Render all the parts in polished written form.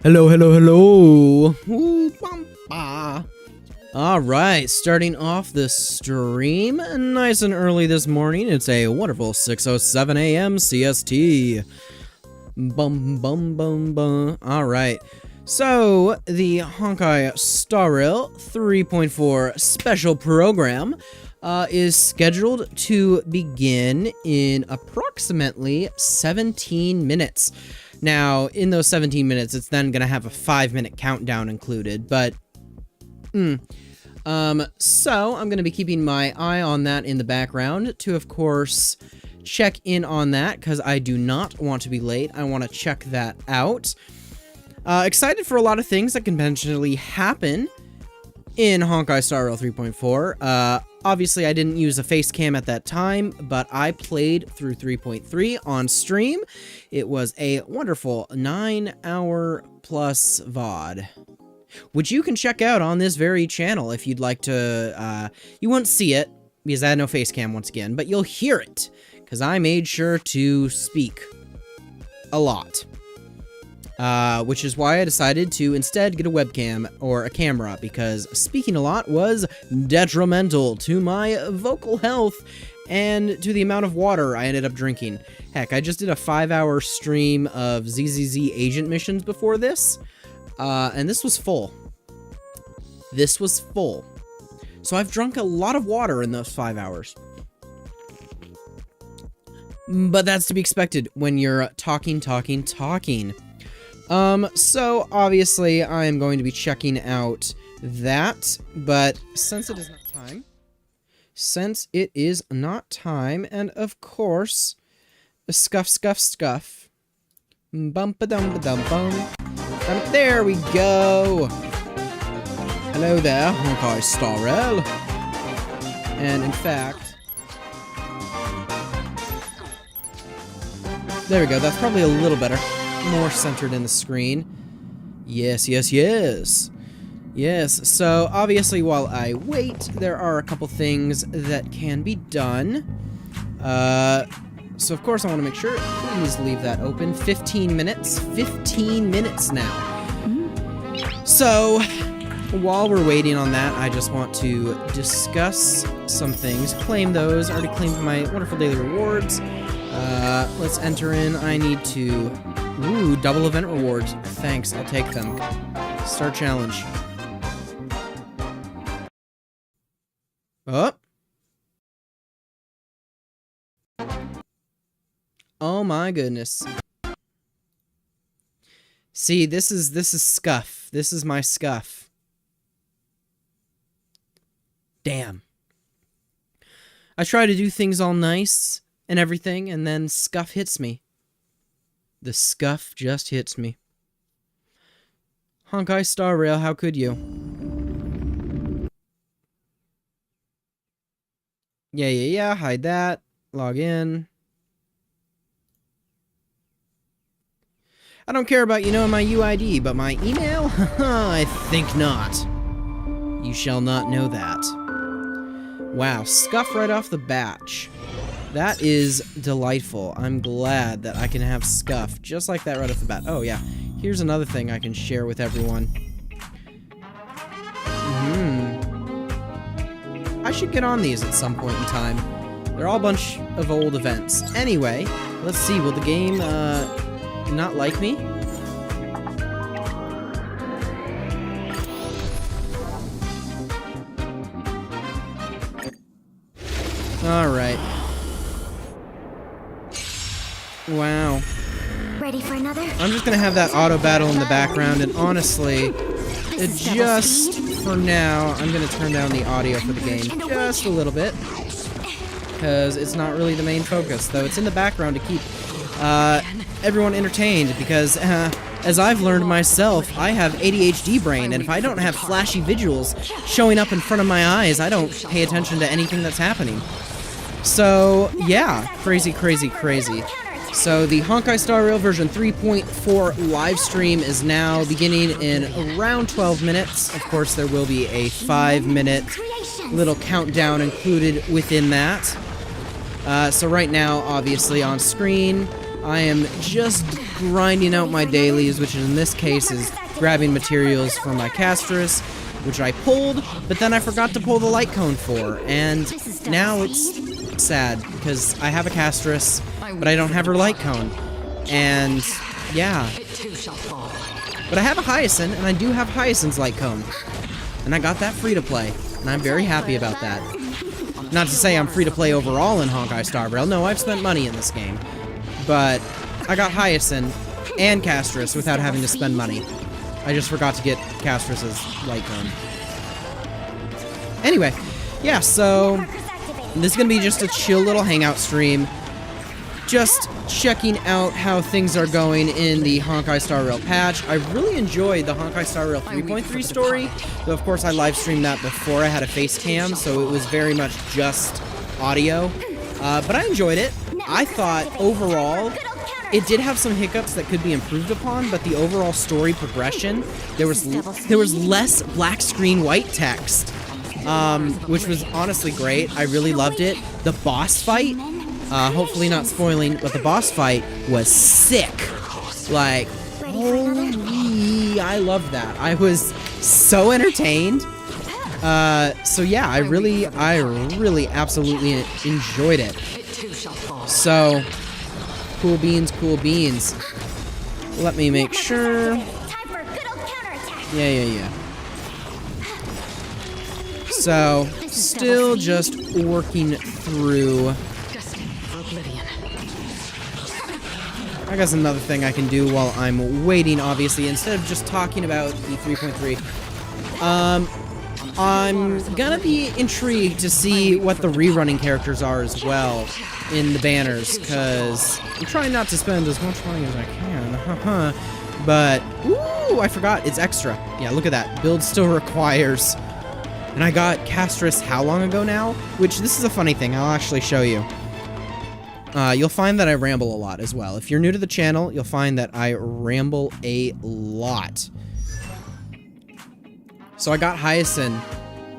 Hello, hello, hello. Ooh, bumpa. All right, starting off the stream nice and early this morning. It's a wonderful 6:07 a.m. CST. Bum, bum, bum, bum. All right. So, the Honkai Star Rail 3.4 special program is scheduled to begin in approximately 17 minutes. Now, in those 17 minutes, it's then going to have a 5-minute countdown included, but, so I'm going to be keeping my eye on that in the background to, of course, check in on that, because I do not want to be late. I want to check that out. Excited for a lot of things that can potentially happen in Honkai Star Rail 3.4. Obviously, I didn't use a face cam at that time, but I played through 3.3 on stream. It was a wonderful 9-hour plus VOD, which you can check out on this very channel if you'd like to. You won't see it because I had no face cam once again, but you'll hear it because I made sure to speak a lot. Which is why I decided to instead get a webcam or a camera, because speaking a lot was detrimental to my vocal health and to the amount of water I ended up drinking. Heck, I just did a 5-hour stream of ZZZ agent missions before this, and this was full. This was full. So I've drunk a lot of water in those 5 hours. But that's to be expected when you're talking. So obviously I am going to be checking out that, but since it is not time, and of course, scuff, bum-ba-dum-ba-dum-bum, there we go. Hello there, Honkai Star Rail. And in fact, there we go, that's probably a little better. More centered in the screen. Yes. Yes, so obviously while I wait, there are a couple things that can be done. So of course I want to make sure, please leave that open. 15 minutes. 15 minutes now. So, while we're waiting on that, I just want to discuss some things. Claim those. I already claimed my wonderful daily rewards. Let's enter in. I need to... Ooh, double event rewards. Thanks, I'll take them. Start challenge. Oh. Oh my goodness. See, this is scuff. This is my scuff. Damn. I try to do things all nice and everything, and then scuff hits me. The scuff just hits me. Honkai Star Rail, how could you? Yeah, hide that. Log in. I don't care about you knowing my UID, but my email? I think not. You shall not know that. Wow, scuff right off the batch. That is delightful. I'm glad that I can have scuff just like that right off the bat. Oh yeah, here's another thing I can share with everyone. I should get on these at some point in time. They're all a bunch of old events. Anyway, let's see, will the game not like me? Alright. Wow. Ready for another? I'm just gonna have that auto battle in the background, and honestly, just for now, I'm gonna turn down the audio for the game just a little bit, because it's not really the main focus, though it's in the background to keep everyone entertained, because as I've learned myself, I have ADHD brain, and if I don't have flashy visuals showing up in front of my eyes, I don't pay attention to anything that's happening. So, yeah, crazy. So, the Honkai Star Rail version 3.4 live stream is now beginning in around 12 minutes. Of course, there will be a 5-minute little countdown included within that. So right now, obviously, on screen, I am just grinding out my dailies, which in this case is grabbing materials for my castress, which I pulled, but then I forgot to pull the light cone for, and now it's sad, because I have a castress, but I don't have her light cone, and yeah. But I have a Hyacinth, and I do have Hyacinth's light cone, and I got that free to play, and I'm very happy about that. Not to say I'm free to play overall in Honkai Star Rail, no, I've spent money in this game, but I got Hyacinth and castress without having to spend money. I just forgot to get castress's light cone. Anyway, yeah, so this is going to be just a chill little hangout stream. Just checking out how things are going in the Honkai Star Rail patch. I really enjoyed the Honkai Star Rail 3.3 story, though of course I live streamed that before I had a face cam, so it was very much just audio. But I enjoyed it. I thought overall it did have some hiccups that could be improved upon, but the overall story progression, there was less black screen white text. Which was honestly great. I really loved it. The boss fight, hopefully not spoiling, but the boss fight was sick. Like, holy, I loved that. I was so entertained. So yeah, I really absolutely enjoyed it. So, cool beans. Let me make sure. Yeah. So, still just working through. I guess another thing I can do while I'm waiting, obviously, instead of just talking about the 3.3, I'm gonna be intrigued to see what the rerunning characters are as well in the banners, because I'm trying not to spend as much money as I can, but, ooh, I forgot, it's extra. Yeah, look at that, build still requires. And I got castress how long ago now? Which, this is a funny thing, I'll actually show you. You'll find that I ramble a lot as well. If you're new to the channel, you'll find that I ramble a lot. So I got Hyacinth.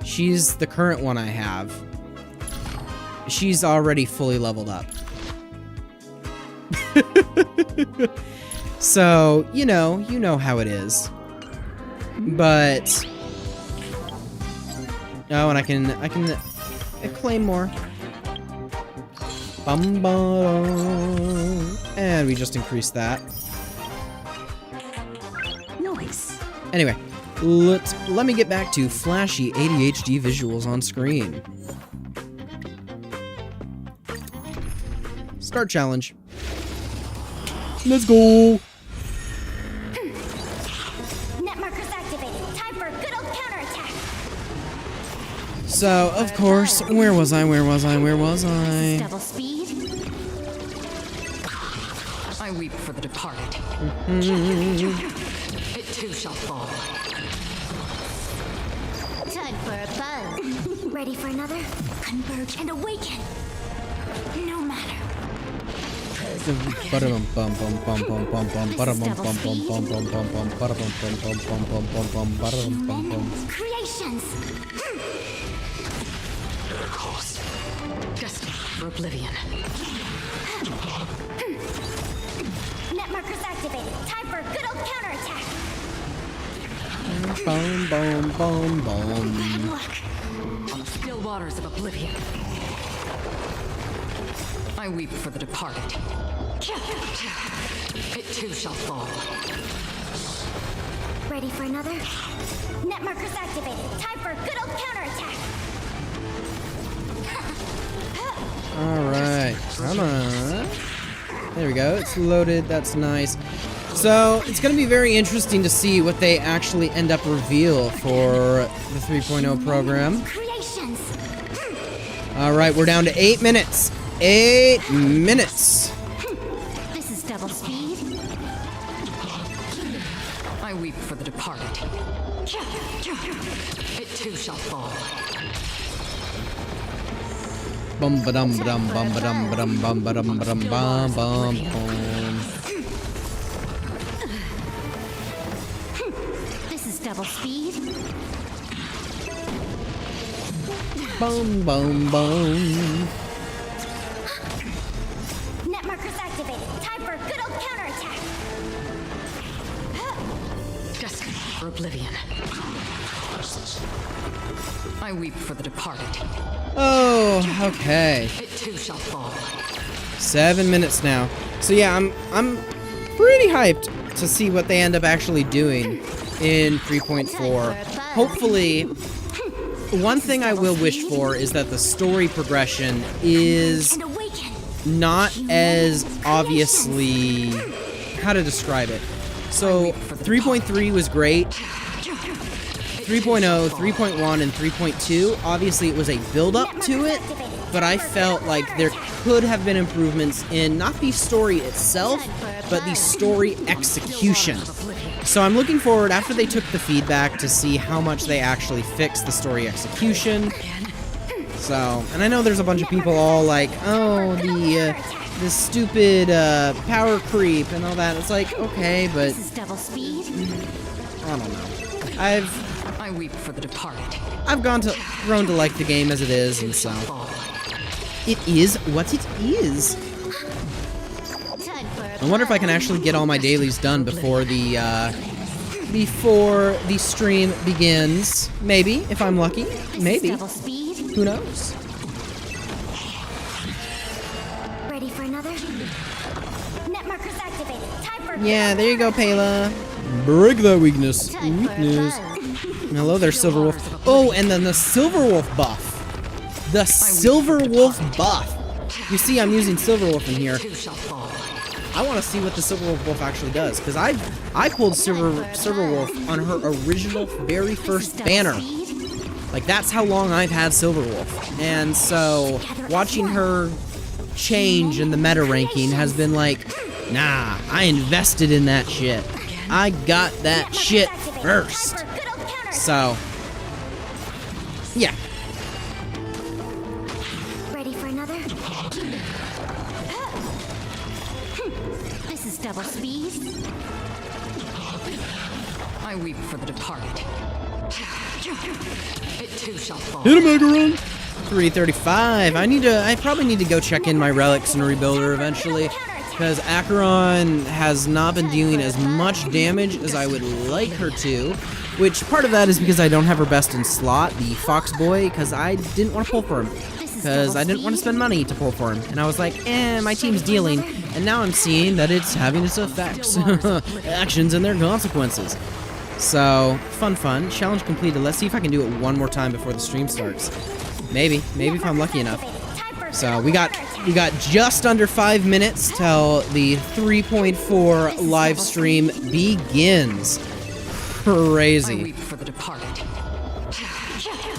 She's the current one I have. She's already fully leveled up. So, you know how it is. But oh, and I can claim more. Bum, bum. And we just increased that. Nice. Anyway, let me get back to flashy ADHD visuals on screen. Start challenge. Let's go. Net markers activated. Time for a good old counterattack. So, of course, where was I? Double speed. I weep for the departed. It too shall fall. Time for a buzz. Ready for another? Converge and awaken. No matter. Tremendous creations. Destined for oblivion. Net markers activated. Time for a good old counterattack. Bad luck. On the still waters of oblivion. I weep for the departed. It too shall fall. Ready for another? Net markers activated. Time for a good old counterattack. Alright, come on. There we go, it's loaded, that's nice. So, it's going to be very interesting to see what they actually end up reveal for the 3.0 program. Creations. Alright, we're down to 8 minutes. 8 minutes. This is double speed. I weep for the departed. It too shall fall. Bum ba dum ba dum bum ba dum ba dum bum ba dum ba dum bum bum bum. This is double speed. Bum bum bum. Net markers activated. Time for a good old counterattack. Destined for oblivion. I weep for the departed. Oh, okay. It too shall fall. 7 minutes now. So yeah, I'm pretty hyped to see what they end up actually doing in 3.4. Hopefully, one thing I will wish for is that the story progression is And awaken. not as obviously, how to describe it. So 3.3 was great. 3.0, 3.1, and 3.2, obviously it was a build-up to it, but I felt like there could have been improvements in not the story itself, but the story execution. So I'm looking forward, after they took the feedback, to see how much they actually fixed the story execution. So, and I know there's a bunch of people all like, oh, the stupid power creep and all that. It's like, okay, but This is double speed. I don't know. I weep for the departed. I've grown to like the game as it is, and so Fall. it is what it is. Time for a I wonder if I can actually get all my dailies done before the stream begins. Maybe, if I'm lucky. Maybe. double speed. Who knows? Ready for another? Net markers activated. Time for Yeah, there you go, Payla. Break that weakness. Time for a Weakness. buzz. Hello there, Silver Wolf. Oh, and then the Silver Wolf buff. The Silver Wolf buff. You see, I'm using Silver Wolf in here. Too shall fall. I want to see what the Silver Wolf actually does, because I pulled Silver Wolf on her original very first banner. Like, that's how long I've had Silver Wolf. And so, watching her change in the meta ranking has been like, nah, I invested in that shit. I got that shit first. So, yeah. Ready for another? This is double speed. I weep for the departed. It too shall fall. Hit a mega run. 335. I probably need to go check in my relics and rebuilder eventually, because Acheron has not been dealing as much damage as I would like her to, which part of that is because I don't have her best in slot, the Fox Boy, because I didn't want to pull for him, because I didn't want to spend money to pull for him, and I was like, my team's dealing, and now I'm seeing that it's having its effects, actions and their consequences. So, fun, challenge completed. Let's see if I can do it one more time before the stream starts. Maybe if I'm lucky enough. So we got just under 5 minutes till the 3.4 live stream begins. Crazy. I weep for the departed.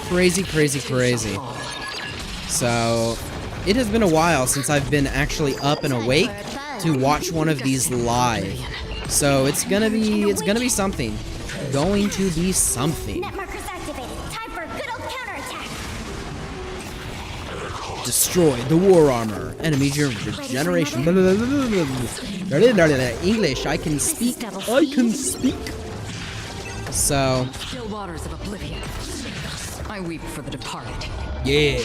Crazy. So it has been a while since I've been actually up and awake to watch one of these live. So it's gonna be something. Going to be something. Net markers activated. Time for a good old counterattack. Destroy the war armor. Enemy regeneration. English. I can speak. So. Still waters of oblivion. I weep for the departed. Yeah.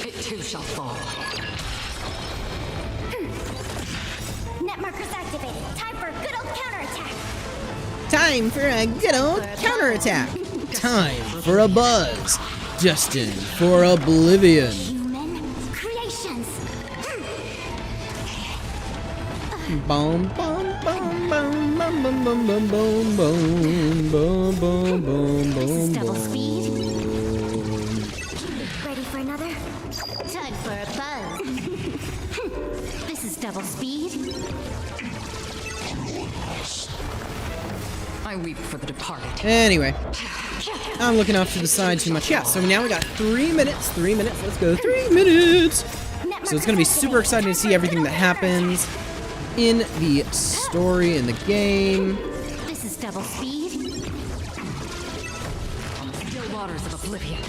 It too shall fall. Net markers activated. Time for a good old counterattack. Time for a good old counterattack. Time for a buzz. Destined for oblivion. Human creations. Boom, boom, boom, boom, boom, boom, boom, boom, boom, boom, boom, boom, boom, Double boom. speed. Ready for another? Time for a buzz. This is double speed. I weep for the departed. Anyway, I'm looking off to the side too much. Yeah, so now we got 3 minutes. 3 minutes. Let's go. 3 minutes. So it's going to be super exciting to see everything that happens in the story, in the game. This is double speed. Still waters of oblivion.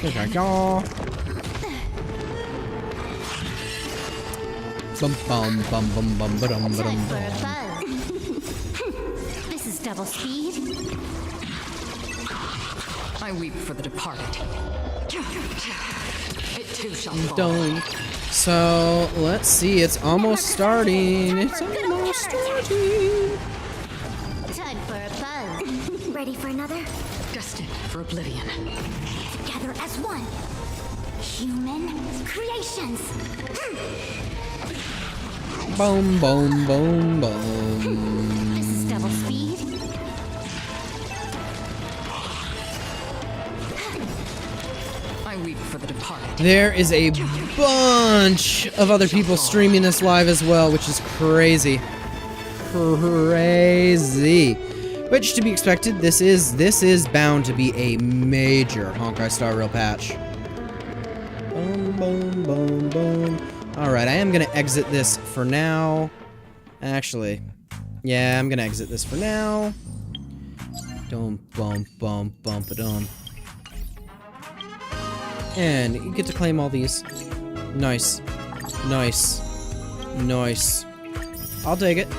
Okay, y'all. Bum bum bum bum bum ba dum ba dum Time for a bum. buzz. This is double speed. I weep for the departed. It too shall fall. Done. So let's see. It's almost starting. It's almost starting. Time for a buzz. Ready for another? Destined for oblivion. Together as one. Human creations. Boom boom boom This boom. is double speed. I weep for the departed. There is a bunch of other people streaming this live as well, which is crazy. Crazy. Which, to be expected, this is bound to be a major Honkai Star Rail patch. Boom, boom, boom, boom. Alright, I am going to exit this for now. Actually, yeah, I'm going to exit this for now. Dum, bum, bum, bum, ba-dum. And you get to claim all these. Nice. Nice. Nice. I'll take it.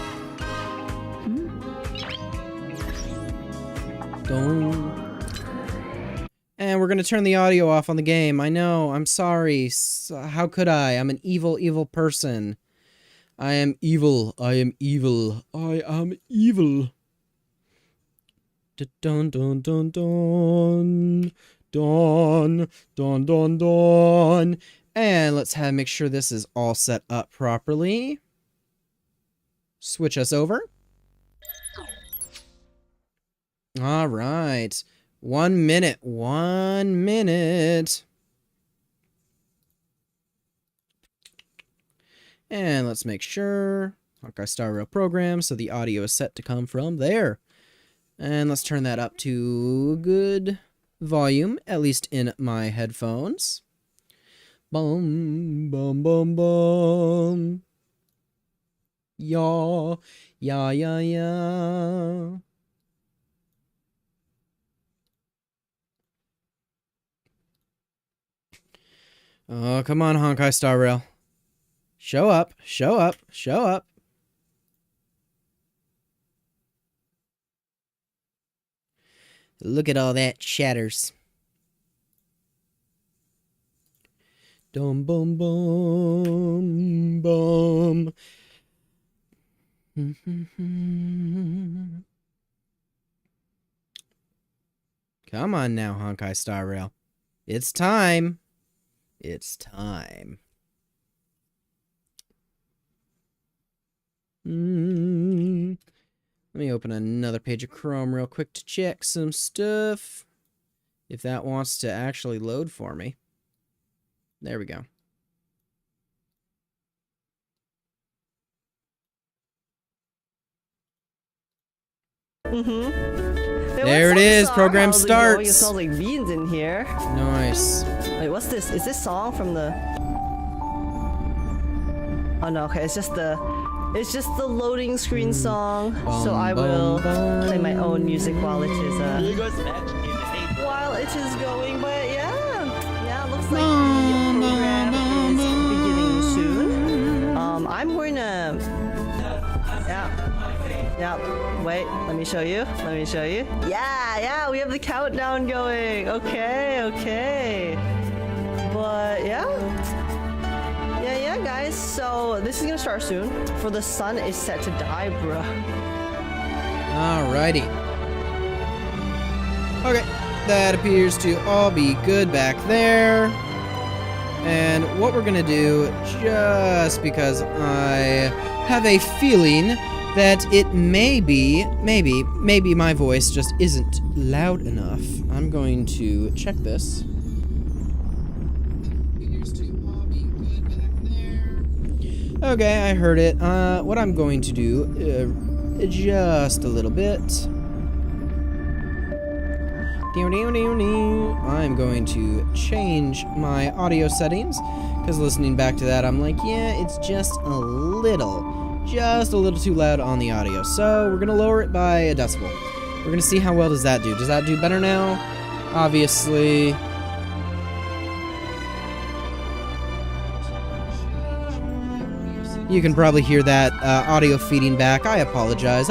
Don't. And we're gonna turn the audio off on the game. I know, I'm sorry. How could I? I'm an evil, evil person. I am evil. I am evil. I am evil. Dun dun dun dun. Dun dun dun dun. And let's make sure this is all set up properly. Switch us over. All right. 1 minute. 1 minute. And let's make sure. Honkai Star Rail program, so the audio is set to come from there. And let's turn that up to good volume, at least in my headphones. Bum, bum, bum, bum. Yeah, yeah, yeah, yeah. Oh, come on, Honkai Star Rail. Show up, show up, show up. Look at all that chatters. Dum bum bum bum. Come on now, Honkai Star Rail. It's time. It's time. Let me open another page of Chrome real quick to check some stuff. If that wants to actually load for me. There we go. There it is. Program starts. It smells like beans in here. Nice. Wait, what's this? Is this song from the? Oh no, okay, it's just the loading screen song. So I will play my own music while it is going. But yeah, it looks like the program is beginning soon. I'm going to. Yeah, wait, let me show you. Yeah, we have the countdown going. Okay. But yeah, guys, so this is gonna start soon. For the sun is set to die, bruh. Alrighty. Okay, that appears to all be good back there. And what we're gonna do, just because I have a feeling that it maybe my voice just isn't loud enough. I'm going to check this. Okay, I heard it. What I'm going to do, just a little bit. I'm going to change my audio settings, because listening back to that, I'm like, yeah, it's just a little too loud on the audio. So we're gonna lower it by a decibel. We're gonna see how well does that do. Does that do better now? Obviously. You can probably hear that audio feeding back. I apologize.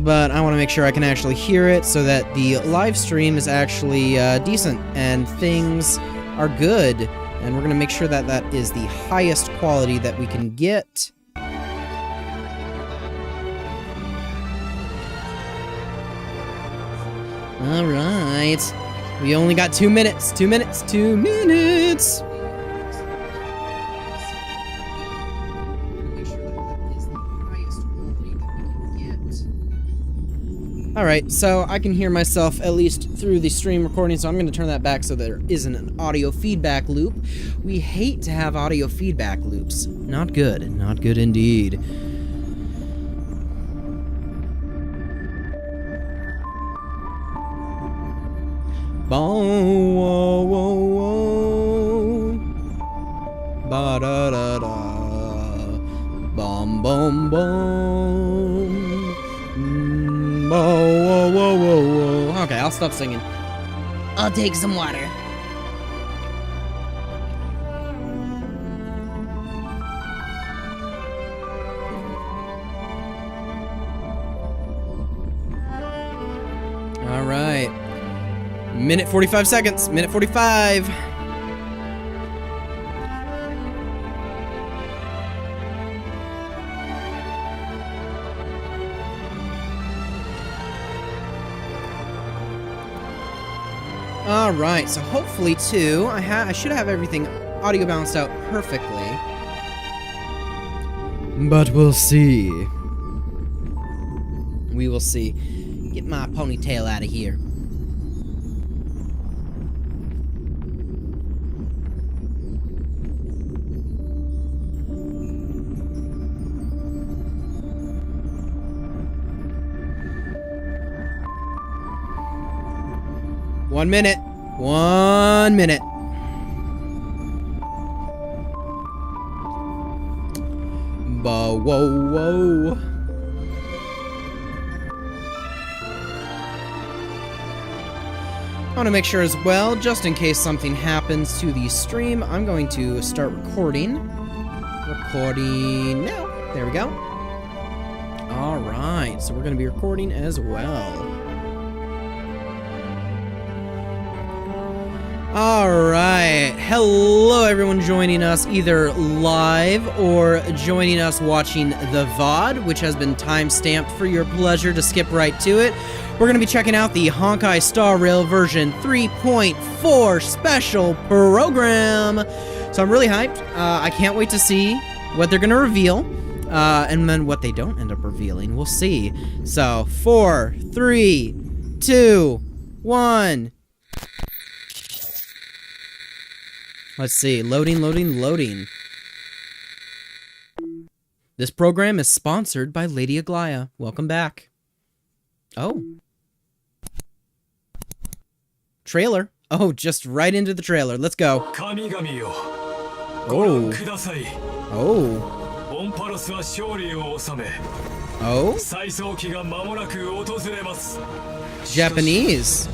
But I want to make sure I can actually hear it so that the live stream is actually decent and things are good. And we're going to make sure that that is the highest quality that we can get. Alright. We only got 2 minutes. 2 minutes. 2 minutes. Alright, so I can hear myself at least through the stream recording, so I'm going to turn that back so there isn't an audio feedback loop. We hate to have audio feedback loops. Not good. Not good indeed. Boom, whoa, whoa, whoa. Ba-da-da-da. Bum, bum, bum. Whoa, whoa, whoa, whoa. Okay, I'll stop singing. I'll take some water. All right. Minute 45 seconds. Minute 45. Alright, so hopefully, too, I should have everything audio balanced out perfectly. But we'll see. We will see. Get my ponytail out of here. One minute. 1 minute. Whoa, whoa. I want to make sure as well, just in case something happens to the stream, I'm going to start recording. Recording now. There we go. Alright, so we're going to be recording as well. Alright, hello everyone joining us either live or joining us watching the VOD, which has been time-stamped for your pleasure to skip right to it. We're going to be checking out the Honkai Star Rail version 3.4 special program. So I'm really hyped. I can't wait to see what they're going to reveal, and then what they don't end up revealing. We'll see. So, 4, 3, 2, 1... Let's see. Loading, loading, loading. This program is sponsored by Lady Aglaya. Welcome back. Oh. Trailer. Oh, just right into the trailer. Let's go. Oh. Oh. Oh. Japanese.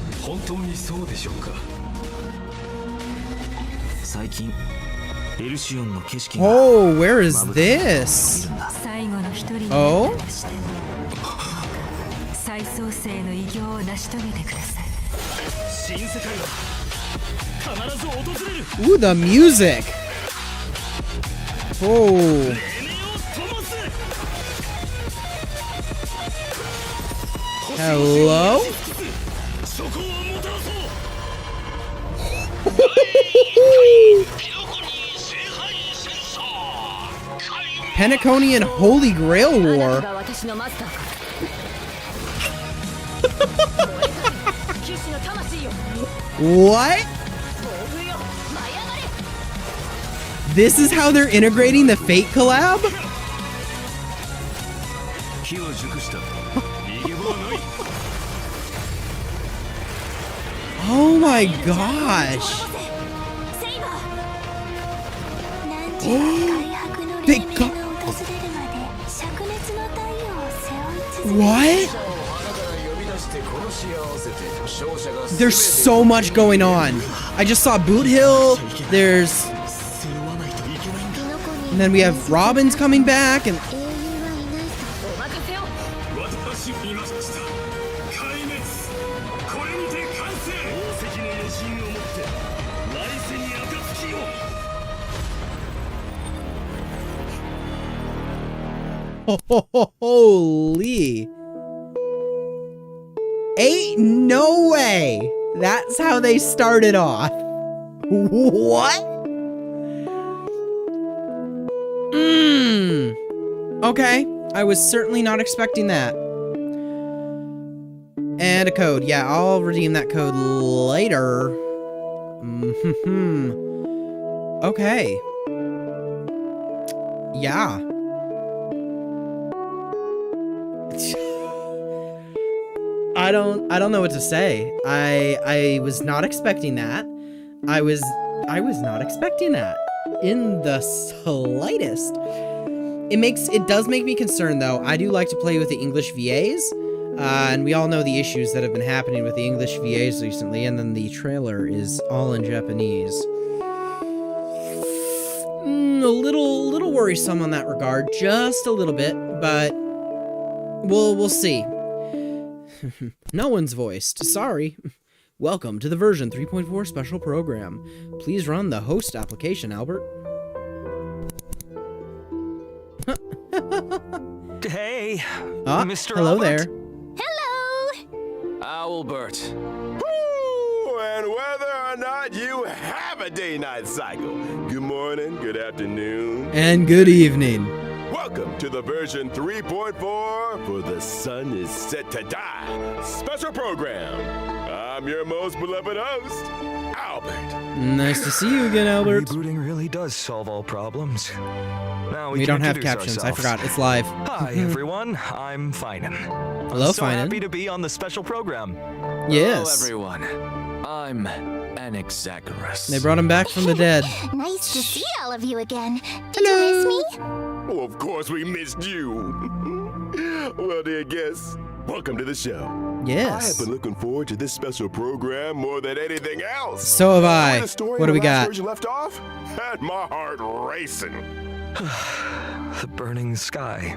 Oh, where is this? Oh? Ooh, the music! Oh. Hello? Penaconian Holy Grail War. What? This is how they're integrating the Fate collab? Oh my gosh. They got... What? There's so much going on. I just saw Boot Hill. There's... And then we have Robin's coming back and... Holy. Ain't no way. That's how they started off. What? Okay. I was certainly not expecting that. And a code. Yeah, I'll redeem that code later. Okay. Yeah. I don't know what to say. I was not expecting that. I was not expecting that in the slightest. It does make me concerned though. I do like to play with the English VAs, and we all know the issues that have been happening with the English VAs recently, and then the trailer is all in Japanese. A little worrisome on that regard, just a little bit, but we'll see. No one's voiced. Sorry. Welcome to the version 3.4 special program. Please run the host application, Albert. Hey, Mr. Hello Albert? there. Hello! Albert. Woo! And whether or not you have a day-night cycle, good morning, good afternoon, And good evening. welcome to the version 3.4 for The Sun is Set to Die special program. I'm your most beloved host, Albert. Nice to see you again, Albert. Rebooting really does solve all problems. Now We can don't have introduce captions. I ourselves. forgot. It's live. Hi, everyone. I'm Finan. Hello, I'm so Finan. happy to be on the special program. Yes. Hello, everyone. I'm Anaxagoras. They brought him back from the dead. Nice to see all of you again. Did you miss me? Oh, of course we missed you. Well, dear guests, welcome to the show. I have Yes. been looking forward to this special program more than anything else. So have I. The story What do in we the last got? version left off had my heart racing. The burning sky.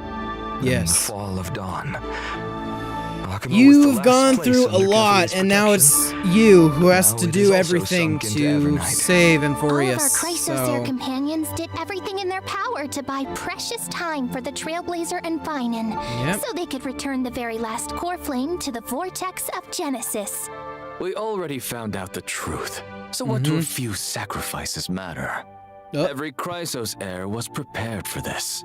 Yes. The fall of dawn. Akuma was the You've last gone place through a under lot, Kazuya's and now protection. it's you who has Now to it do is also everything sunk into to Evernight. save All of our Amphorius. Chrysosair companions did everything in their power to buy precious time for the Trailblazer and Finan, Yep. so they could return the very last core flame to the vortex of Genesis. We already found out the truth. So what do a few sacrifices matter? Oh. Every Chrysos heir was prepared for this.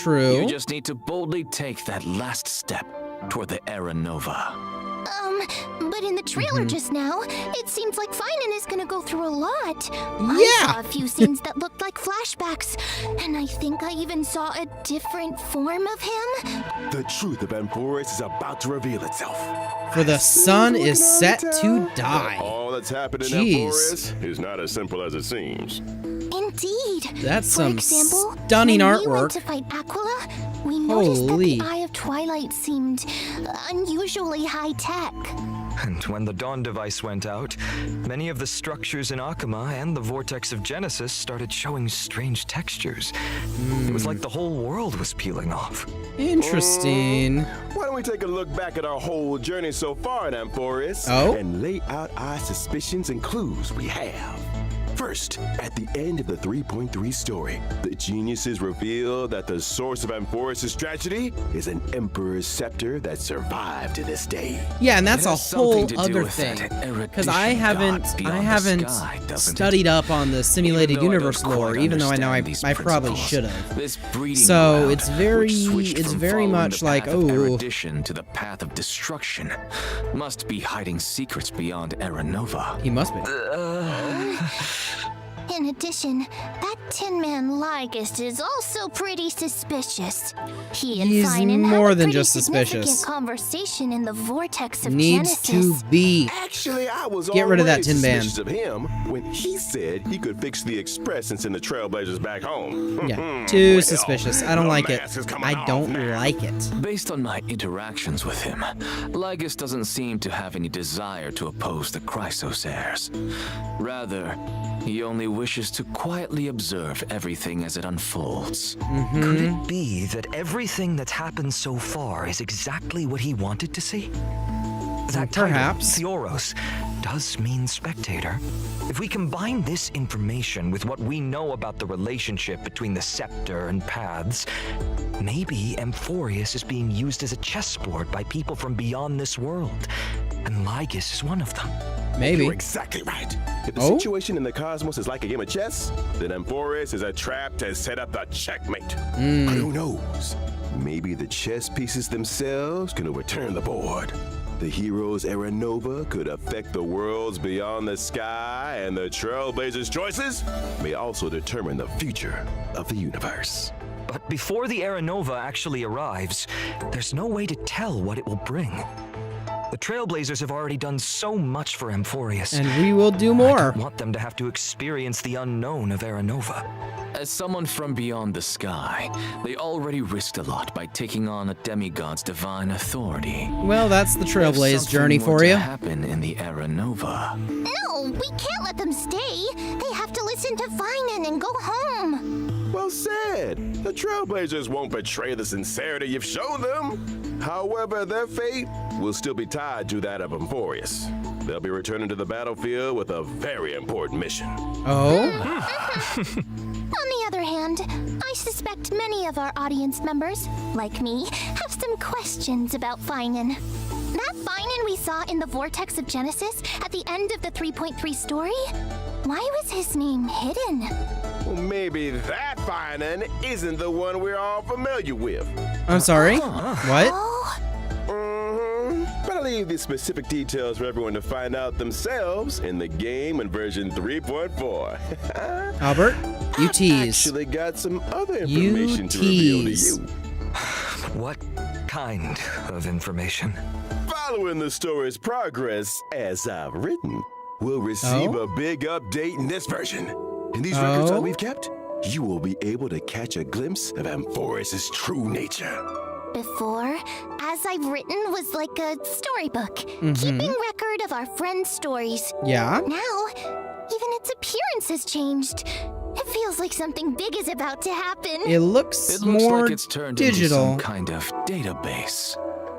True. You just need to boldly take that last step toward the Era Nova. But in the trailer just now, it seems like Finan is gonna go through a lot. I Yeah. saw a few scenes that looked like flashbacks, and I think I even saw a different form of him. The truth of Amphorius is about to reveal itself. For the sun Looking is on set town. to die. All that's happened in Jeez. Amphorius is not as simple as it seems. Indeed. That's For some example, stunning when we artwork. went to fight Aquila, we noticed Holy. that the Eye of Twilight seemed unusually high-tech. And when the Dawn device went out, many of the structures in Akuma and the Vortex of Genesis started showing strange textures. It was like the whole world was peeling off. Interesting. Why don't we take a look back at our whole journey so far in Amphorius Oh? and lay out our suspicions and clues we have. First, at the end of the 3.3 story, the geniuses reveal that the source of Amphorius' tragedy is an Emperor's scepter that survived to this day. Yeah, and that's It a has something whole to do other with thing. that Because I erudition haven't, god I beyond the haven't sky, doesn't it? studied up on the simulated Even though I don't universe lore, quite even though I know understand these I probably principles, should have. This breeding So ground, it's very, which switched it's from very following much the like, path of oh, erudition to the path of destruction, must be hiding secrets beyond Era Nova. he must be. In addition, that Tin Man Lygist is also pretty suspicious. He and He's Finan more had a than pretty just significant suspicious. conversation in the vortex of Needs Genesis. to be. Actually, I was Get rid of that already Tin Man. suspicious of him when he said he could fix the Express and send the Trailblazers back home. Yeah, too Well, suspicious. I don't the like it. mask is coming I off don't now. like it. Based on my interactions with him, Lygus doesn't seem to have any desire to oppose the Chrysos heirs. Rather, he only wishes to quietly observe everything as it unfolds. Could it be that everything that's happened so far is exactly what he wanted to see? That Perhaps. title, Theoros, does mean spectator. If we combine this information with what we know about the relationship between the scepter and paths, maybe Amphorius is being used as a chessboard by people from beyond this world, and Lygus is one of them. Maybe. You're exactly right. If the Oh? situation in the cosmos is like a game of chess, then Amphorius is a trap to set up the checkmate. But who knows? Maybe the chess pieces themselves can overturn the board. The hero's Era Nova could affect the worlds beyond the sky, and the Trailblazers' choices may also determine the future of the universe. But before the Era Nova actually arrives, there's no way to tell what it will bring. The Trailblazers have already done so much for Amphorius. And we will do I more. don't want them to have to experience the unknown of Era Nova. As someone from beyond the sky, they already risked a lot by taking on a demigod's divine authority. Well, that's the If Trailblaze something journey were for to you. happen in the Era Nova, No, we can't let them stay. They have to listen to Finan and go home. Well said. The Trailblazers won't betray the sincerity you've shown them. However, their fate will still be tied to that of Amphorius. They'll be returning to the battlefield with a very important mission. Oh? On the other hand, I suspect many of our audience members, like me, have some questions about Finan. That Finan we saw in the Vortex of Genesis at the end of the 3.3 story? Why was his name hidden? Well, maybe that Finan isn't the one we're all familiar with. I'm sorry? What? Oh, But I'll leave the specific details for everyone to find out themselves in the game in version 3.4. Albert, you tease. Actually got some other You information to reveal to tease. you. What kind of information? Following the story's progress, as I've written, we'll receive Oh? a big update in this version. In these records Oh? that we've kept, you will be able to catch a glimpse of Amphorius' true nature. before, as I've written, was like a storybook, keeping record of our friends' stories. Yeah? Now, even its appearance has changed. It feels like something big is about to happen. It looks it looks more like it's turned into digital. some kind of database.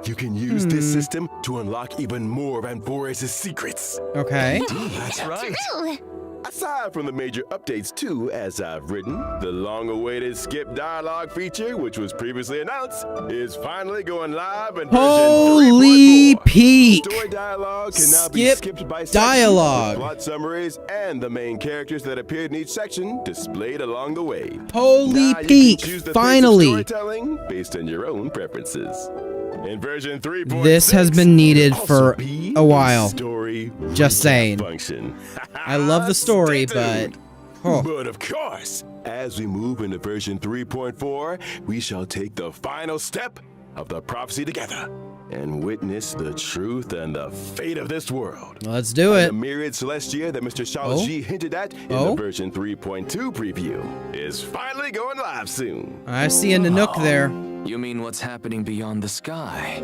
You can use this system to unlock even more of Amphorius' secrets. Okay. That's right. True. Aside from the major updates too, as I've written, the long-awaited skip dialogue feature, which was previously announced, is finally going live in version Holy 3.4. peak! Story dialogue can now be Skip skipped by section, dialogue. with plot summaries and the main characters that appeared in each section displayed along the way. Holy Now you peak! can choose the pace of Finally! storytelling based on your own preferences. In version 3.6, This has been needed for a while. Story Just recap saying. function. I love the story, Stay but... tuned. Oh. But of course, as we move into version 3.4, we shall take the final step of the prophecy together and witness the truth and the fate of this world. Let's do The it. myriad celestia that Mr. Shao-Ji hinted at in the Oh? version 3.2 preview is finally going live soon. I see a Nanook there. You mean what's happening beyond the sky?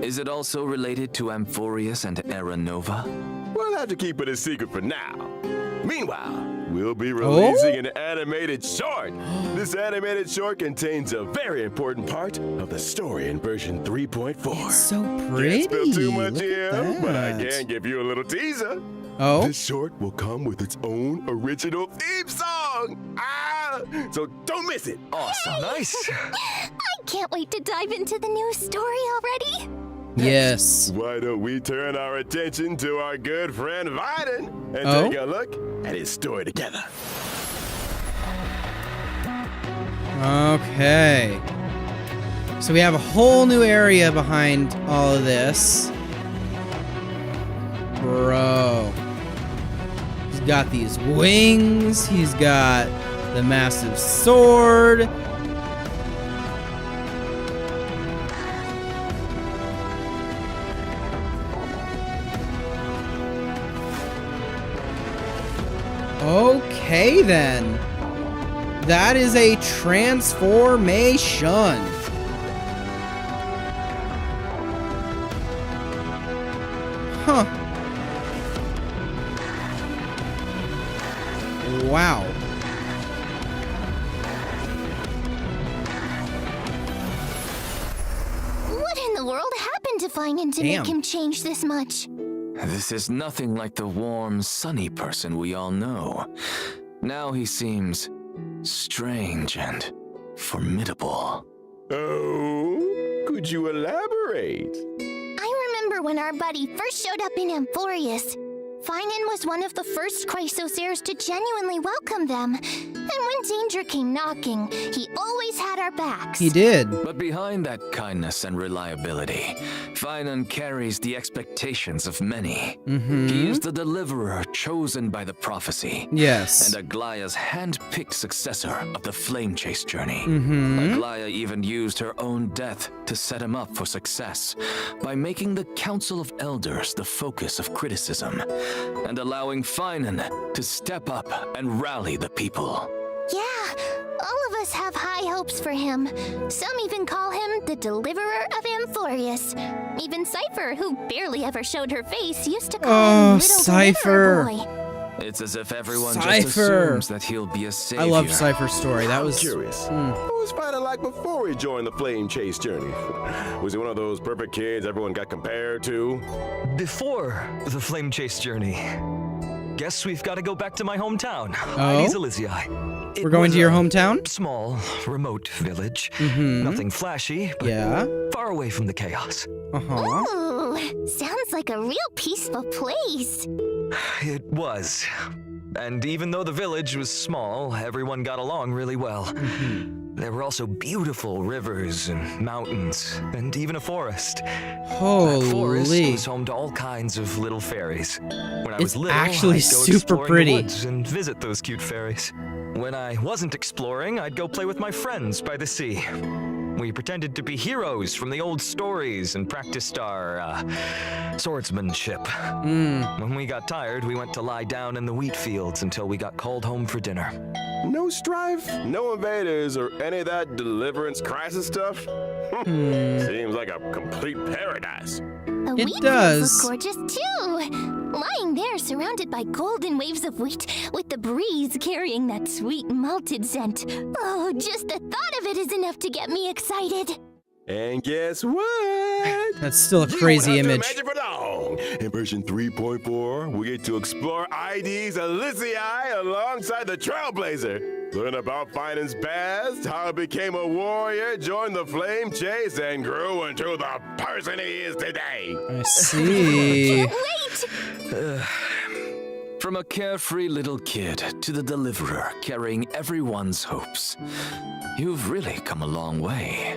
Is it also related to Amphorius and Era Nova? We'll have to keep it a secret for now. Meanwhile, we'll be releasing an animated short. This animated short contains a very important part of the story in version 3.4. It's so pretty. Can't spill too much Look at here, but I that. can give you a little teaser. Oh? This short will come with its own original theme song. So don't miss it. Awesome. Nice. I can't wait to dive into the new story already. Yes. Why don't we turn our attention to our good friend Viden and Oh? take a look at his story together. Okay. So we have a whole new area behind all of this. Bro. He's got these wings. He's got the massive sword. Okay, then. That is a transformation. Huh. Wow. What in the world happened to Finan to Damn. make him change this much? This is nothing like the warm, sunny person we all know. Now he seems strange and formidable. Oh, could you elaborate? I remember when our buddy first showed up in Amphorius. Finan was one of the first Chrysosaurs to genuinely welcome them. And when danger came knocking, he always had our backs. He did. But behind that kindness and reliability, Finan carries the expectations of many. He is the deliverer chosen by the prophecy. Yes. And Aglaya's hand-picked successor of the Flame Chase journey. Aglaya even used her own death to set him up for success by making the Council of Elders the focus of criticism and allowing Finan to step up and rally the people. Yeah, all of us have high hopes for him. Some even call him the deliverer of Amphorius. Even Cypher, who barely ever showed her face, used to call him Little Cypher. Deliverer Boy. It's as if everyone just Cypher. assumes that he'll be a savior. I love Cypher's story. That was Curious. What was Finan like before he joined the Flame Chase journey? Was he one of those perfect kids everyone got compared to? Before the Flame Chase journey, guess we've got to go back to my hometown, Oh? Ides Elysiae. It We're going was to your a hometown? Small, remote village. Nothing flashy, but Yeah. far away from the chaos. Uh-huh. Ooh, sounds like a real peaceful place. It was. And even though the village was small, everyone got along really well. There were also beautiful rivers and mountains, and even a forest. That forest Holy. was home to all kinds of little fairies. When I It's was little, actually I'd go super exploring pretty. the woods and visit those cute fairies. When I wasn't exploring, I'd go play with my friends by the sea. We pretended to be heroes from the old stories and practiced our swordsmanship. When we got tired, we went to lie down in the wheat fields until we got called home for dinner. No strife, no invaders, or any of that deliverance crisis stuff? Seems like a complete paradise. The It wheat does. fields look gorgeous too. Lying there, surrounded by golden waves of wheat, with the breeze carrying that sweet malted scent. Oh, just the thought of it is enough to get me excited. And guess what? That's still a You crazy won't have image. to imagine for long. In version 3.4, we get to explore ID's Elysiai alongside the Trailblazer. Learn about Finan's past, how he became a warrior, joined the flame chase, and grew into the person he is today. I see. Wait! From a carefree little kid to the deliverer carrying everyone's hopes. You've really come a long way.